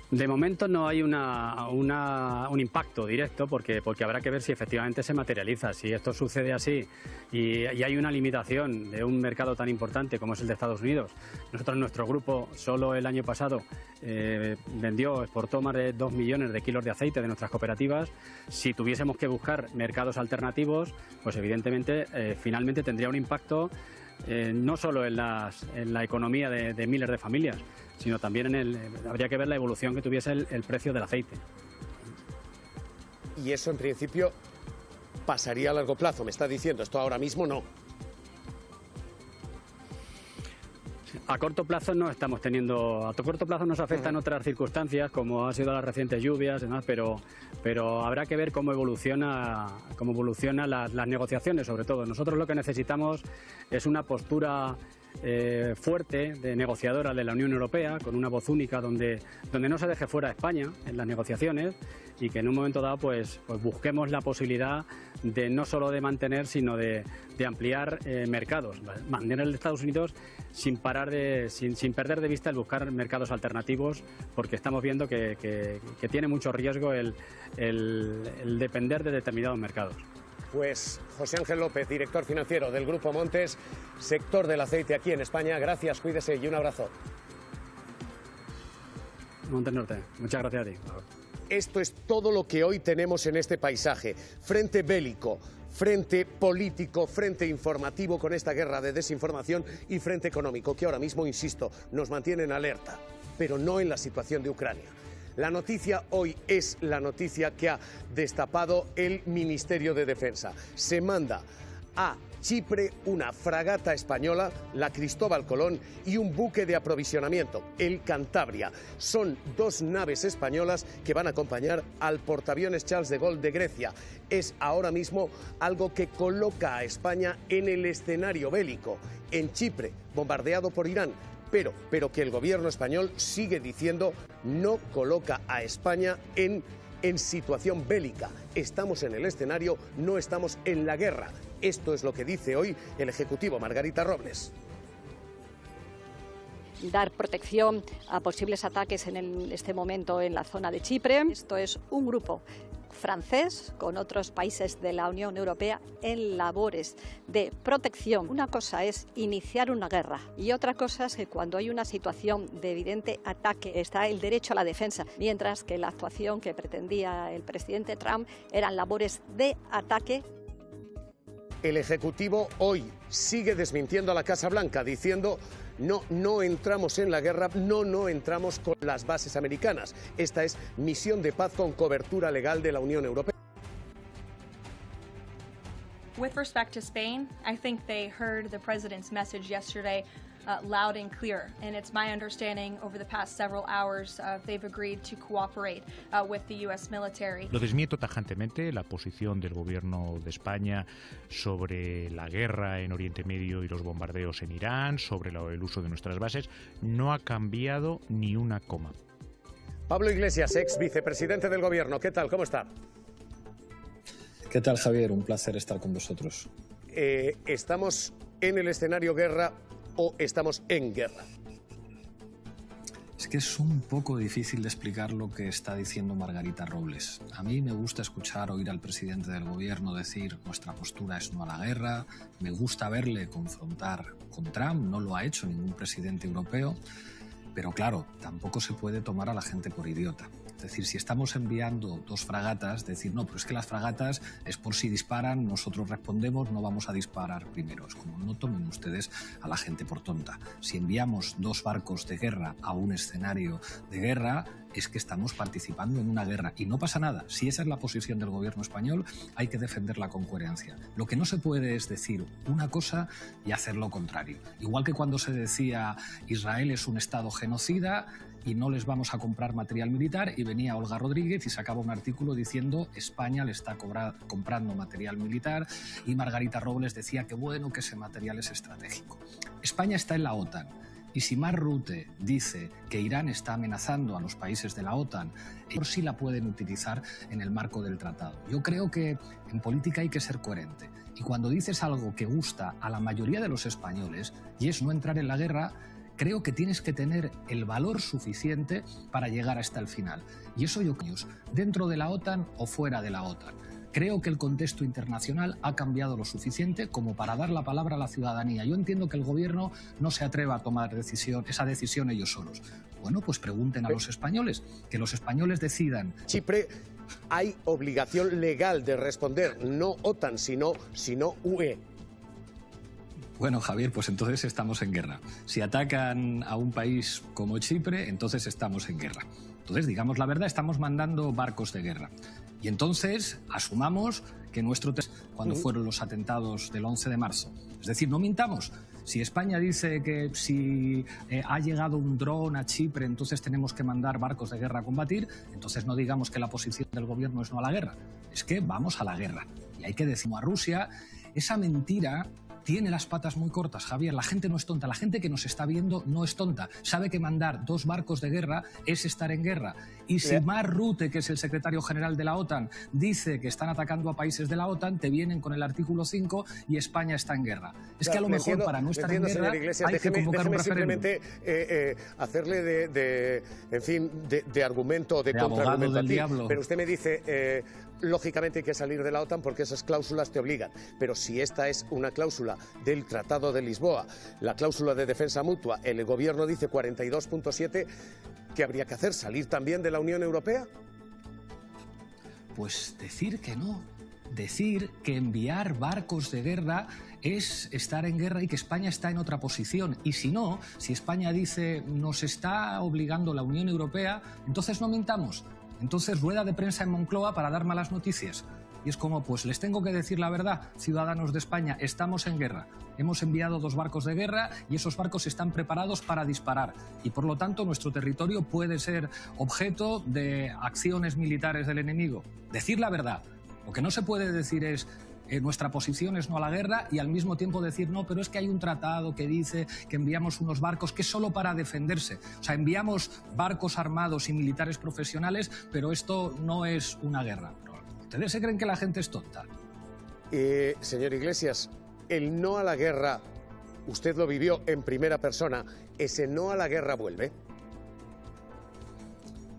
De momento no hay un impacto directo porque habrá que ver si efectivamente se materializa. Si esto sucede así y hay una limitación de un mercado tan importante como es el de Estados Unidos. Nosotros, nuestro grupo, solo el año pasado exportó más de 2 millones de kilos de aceite de nuestras cooperativas. Si tuviésemos que buscar mercados alternativos, pues evidentemente finalmente tendría un impacto no solo en la economía de miles de familias, sino también habría que ver la evolución que tuviese el precio del aceite. Y eso en principio pasaría a largo plazo, me está diciendo, esto ahora mismo no. A corto plazo no estamos teniendo, a corto plazo nos afectan otras circunstancias, como ha sido las recientes lluvias, demás, pero habrá que ver cómo evoluciona las negociaciones, sobre todo. Nosotros lo que necesitamos es una postura fuerte, de negociadora de la Unión Europea, con una voz única donde no se deje fuera a España en las negociaciones y que en un momento dado pues busquemos la posibilidad de no solo de mantener, sino de ampliar mercados, mantener a Estados Unidos sin perder de vista el buscar mercados alternativos, porque estamos viendo que tiene mucho riesgo el depender de determinados mercados. Pues José Ángel López, director financiero del Grupo Montes, sector del aceite aquí en España. Gracias, cuídese y un abrazo. Montes Norte, muchas gracias a ti. Esto es todo lo que hoy tenemos en este paisaje. Frente bélico, frente político, frente informativo con esta guerra de desinformación y frente económico que ahora mismo, insisto, nos mantiene en alerta, pero no en la situación de Ucrania. La noticia hoy es la noticia que ha destapado el Ministerio de Defensa. Se manda a Chipre una fragata española, la Cristóbal Colón, y un buque de aprovisionamiento, el Cantabria. Son dos naves españolas que van a acompañar al portaaviones Charles de Gaulle de Grecia. Es ahora mismo algo que coloca a España en el escenario bélico. En Chipre, bombardeado por Irán, pero que el gobierno español sigue diciendo no coloca a España en situación bélica. Estamos en el escenario, no estamos en la guerra. Esto es lo que dice hoy el Ejecutivo, Margarita Robles. Dar protección a posibles ataques en este momento en la zona de Chipre. Esto es un grupo francés con otros países de la Unión Europea en labores de protección. Una cosa es iniciar una guerra y otra cosa es que cuando hay una situación de evidente ataque está el derecho a la defensa, mientras que la actuación que pretendía el presidente Trump eran labores de ataque. El Ejecutivo hoy sigue desmintiendo a la Casa Blanca diciendo no entramos en la guerra, no entramos con las bases americanas. Esta es misión de paz con cobertura legal de la Unión Europea. With respect to Spain, I think they heard the president's message yesterday loud and clear, and it's my understanding over the past several hours they've agreed to cooperate with the U.S. military. Lo desmiento tajantemente la posición del gobierno de España sobre la guerra en Oriente Medio y los bombardeos en Irán, sobre el uso de nuestras bases. No ha cambiado ni una coma. Pablo Iglesias, ex vicepresidente del gobierno, ¿qué tal? ¿Cómo está? ¿Qué tal, Javier? Un placer estar con vosotros. ¿Estamos en el escenario guerra o estamos en guerra? Es que es un poco difícil de explicar lo que está diciendo Margarita Robles. A mí me gusta oír al presidente del gobierno decir nuestra postura es no a la guerra, me gusta verle confrontar con Trump, no lo ha hecho ningún presidente europeo, pero claro, tampoco se puede tomar a la gente por idiota. Es decir, si estamos enviando dos fragatas, decir, no, pero es que las fragatas es por si disparan, nosotros respondemos, no vamos a disparar primero. Es como, no tomen ustedes a la gente por tonta. Si enviamos dos barcos de guerra a un escenario de guerra, es que estamos participando en una guerra. Y no pasa nada. Si esa es la posición del gobierno español, hay que defenderla con coherencia. Lo que no se puede es decir una cosa y hacer lo contrario. Igual que cuando se decía Israel es un estado genocida y no les vamos a comprar material militar, y venía Olga Rodríguez y sacaba un artículo diciendo España le está comprando material militar, y Margarita Robles decía que bueno, que ese material es estratégico. España está en la OTAN, y si Mark Rutte dice que Irán está amenazando a los países de la OTAN, por sí la pueden utilizar en el marco del tratado. Yo creo que en política hay que ser coherente, y cuando dices algo que gusta a la mayoría de los españoles, y es no entrar en la guerra, creo que tienes que tener el valor suficiente para llegar hasta el final. Y eso yo creo, dentro de la OTAN o fuera de la OTAN. Creo que el contexto internacional ha cambiado lo suficiente como para dar la palabra a la ciudadanía. Yo entiendo que el gobierno no se atreva a tomar esa decisión ellos solos. Bueno, pues pregunten a los españoles, que los españoles decidan. Chipre, hay obligación legal de responder, no OTAN, sino UE. Bueno, Javier, pues entonces estamos en guerra. Si atacan a un país como Chipre, entonces estamos en guerra. Entonces, digamos la verdad, estamos mandando barcos de guerra. Y entonces asumamos que cuando fueron los atentados del 11 de marzo. Es decir, no mintamos. Si España dice que si ha llegado un dron a Chipre, entonces tenemos que mandar barcos de guerra a combatir, entonces no digamos que la posición del gobierno es no a la guerra. Es que vamos a la guerra. Y hay que decir a Rusia, esa mentira tiene las patas muy cortas, Javier. La gente no es tonta. La gente que nos está viendo no es tonta. Sabe que mandar 2 barcos de guerra es estar en guerra. Y si Mark Rutte, que es el secretario general de la OTAN, dice que están atacando a países de la OTAN, te vienen con el artículo 5 y España está en guerra. Es que a lo mejor para no estar en guerra hay que convocar un referéndum. Simplemente hacerle de argumento, de contraargumento a ti. Pero usted me dice... lógicamente hay que salir de la OTAN porque esas cláusulas te obligan, pero si esta es una cláusula del Tratado de Lisboa, la cláusula de defensa mutua, el gobierno dice 42.7, ¿qué habría que hacer? ¿Salir también de la Unión Europea? Pues decir que no, decir que enviar barcos de guerra es estar en guerra y que España está en otra posición. Y si no, si España dice nos está obligando la Unión Europea, entonces no mintamos. Entonces, rueda de prensa en Moncloa para dar malas noticias. Y es como, pues les tengo que decir la verdad, ciudadanos de España, estamos en guerra. Hemos enviado 2 barcos de guerra y esos barcos están preparados para disparar. Y por lo tanto, nuestro territorio puede ser objeto de acciones militares del enemigo. Decir la verdad. Lo que no se puede decir es... nuestra posición es no a la guerra y al mismo tiempo decir no, pero es que hay un tratado que dice que enviamos unos barcos que es solo para defenderse. O sea, enviamos barcos armados y militares profesionales, pero esto no es una guerra. ¿Ustedes se creen que la gente es tonta? Señor Iglesias, el no a la guerra, usted lo vivió en primera persona, ¿ese no a la guerra vuelve?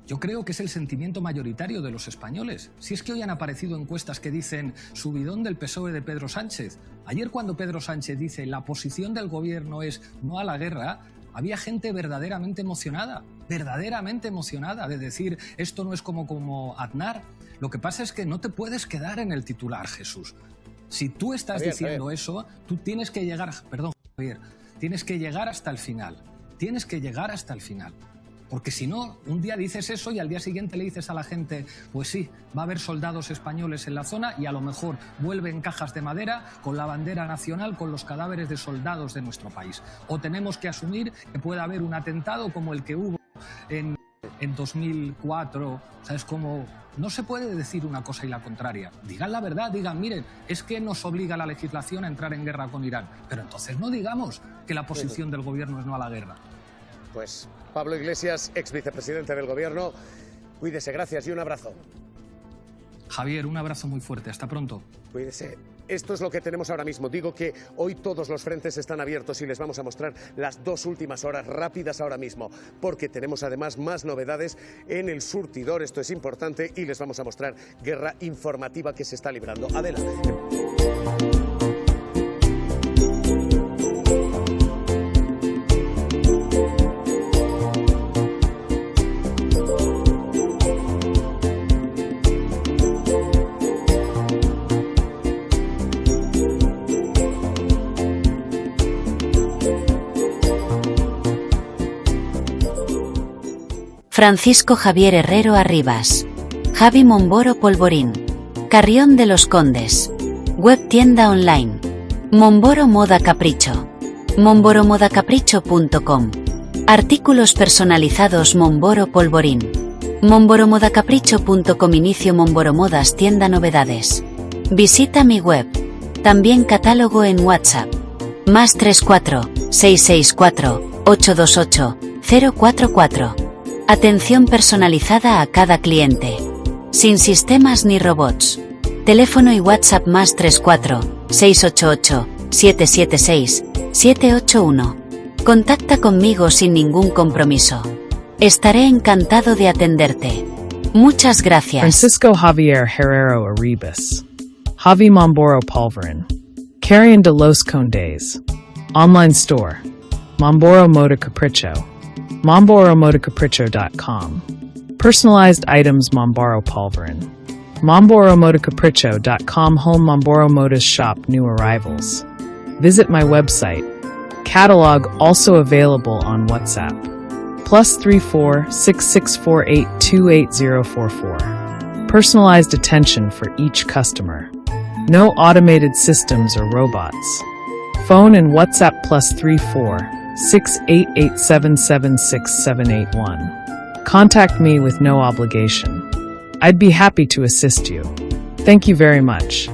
Yo creo que es el sentimiento mayoritario de los españoles. Si es que hoy han aparecido encuestas que dicen subidón del PSOE de Pedro Sánchez. Ayer cuando Pedro Sánchez dice la posición del gobierno es no a la guerra, había gente verdaderamente emocionada de decir esto no es como Aznar. Lo que pasa es que no te puedes quedar en el titular, Jesús. Si tú estás diciendo eso, tú tienes que llegar, perdón, Javier, tienes que llegar hasta el final. Tienes que llegar hasta el final. Porque si no, un día dices eso y al día siguiente le dices a la gente, pues sí, va a haber soldados españoles en la zona y a lo mejor vuelven cajas de madera con la bandera nacional, con los cadáveres de soldados de nuestro país. O tenemos que asumir que puede haber un atentado como el que hubo en 2004. ¿Sabes cómo? No se puede decir una cosa y la contraria. Digan la verdad, digan, miren, es que nos obliga la legislación a entrar en guerra con Irán. Pero entonces no digamos que la posición del gobierno es no a la guerra. Pues Pablo Iglesias, ex vicepresidente del Gobierno, cuídese, gracias y un abrazo. Javier, un abrazo muy fuerte, hasta pronto. Cuídese. Esto es lo que tenemos ahora mismo. Digo que hoy todos los frentes están abiertos y les vamos a mostrar las 2 últimas horas rápidas ahora mismo, porque tenemos además más novedades en el surtidor, esto es importante, y les vamos a mostrar guerra informativa que se está librando. Adelante. Francisco Javier Herrero Arribas. Javi Momboro Polvorín. Carrión de los Condes. Web tienda online. Momboro Moda Capricho. momboromodacapricho.com. Artículos personalizados Momboro Polvorín. momboromodacapricho.com. Inicio Momboro Modas tienda novedades. Visita mi web. También catálogo en WhatsApp. +34 664 828 044. Atención personalizada a cada cliente. Sin sistemas ni robots. Teléfono y WhatsApp +34 688 776 781. Contacta conmigo sin ningún compromiso. Estaré encantado de atenderte. Muchas gracias. Francisco Javier Herrero Arribas. Javi Momboro Polvorín. Carrión de los Condes. Online store. Momboro Moda Capricho. momboromodacapricho.com. Personalized items Momboro Polvorín. momboromodacapricho.com. Home Momboro Modas shop new arrivals. Visit my website. Catalog also available on WhatsApp. +34 6648 28044. Personalized attention for each customer. No automated systems or robots. Phone and WhatsApp +34 688776781. Contact me with no obligation. I'd be happy to assist you. Thank you very much.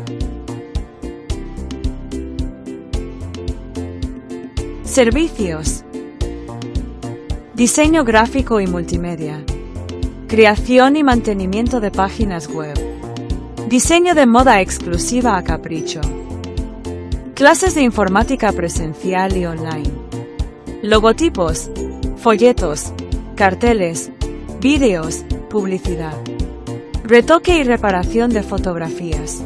Servicios. Diseño gráfico y multimedia. Creación y mantenimiento de páginas web. Diseño de moda exclusiva a capricho. Clases de informática presencial y online. Logotipos, folletos, carteles, vídeos, publicidad. Retoque y reparación de fotografías.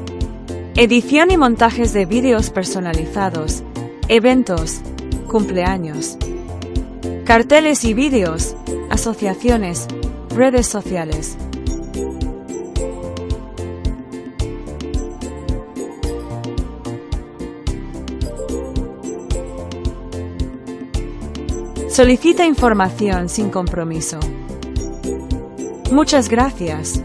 Edición y montajes de vídeos personalizados, eventos, cumpleaños. Carteles y vídeos, asociaciones, redes sociales. Solicita información sin compromiso. Muchas gracias.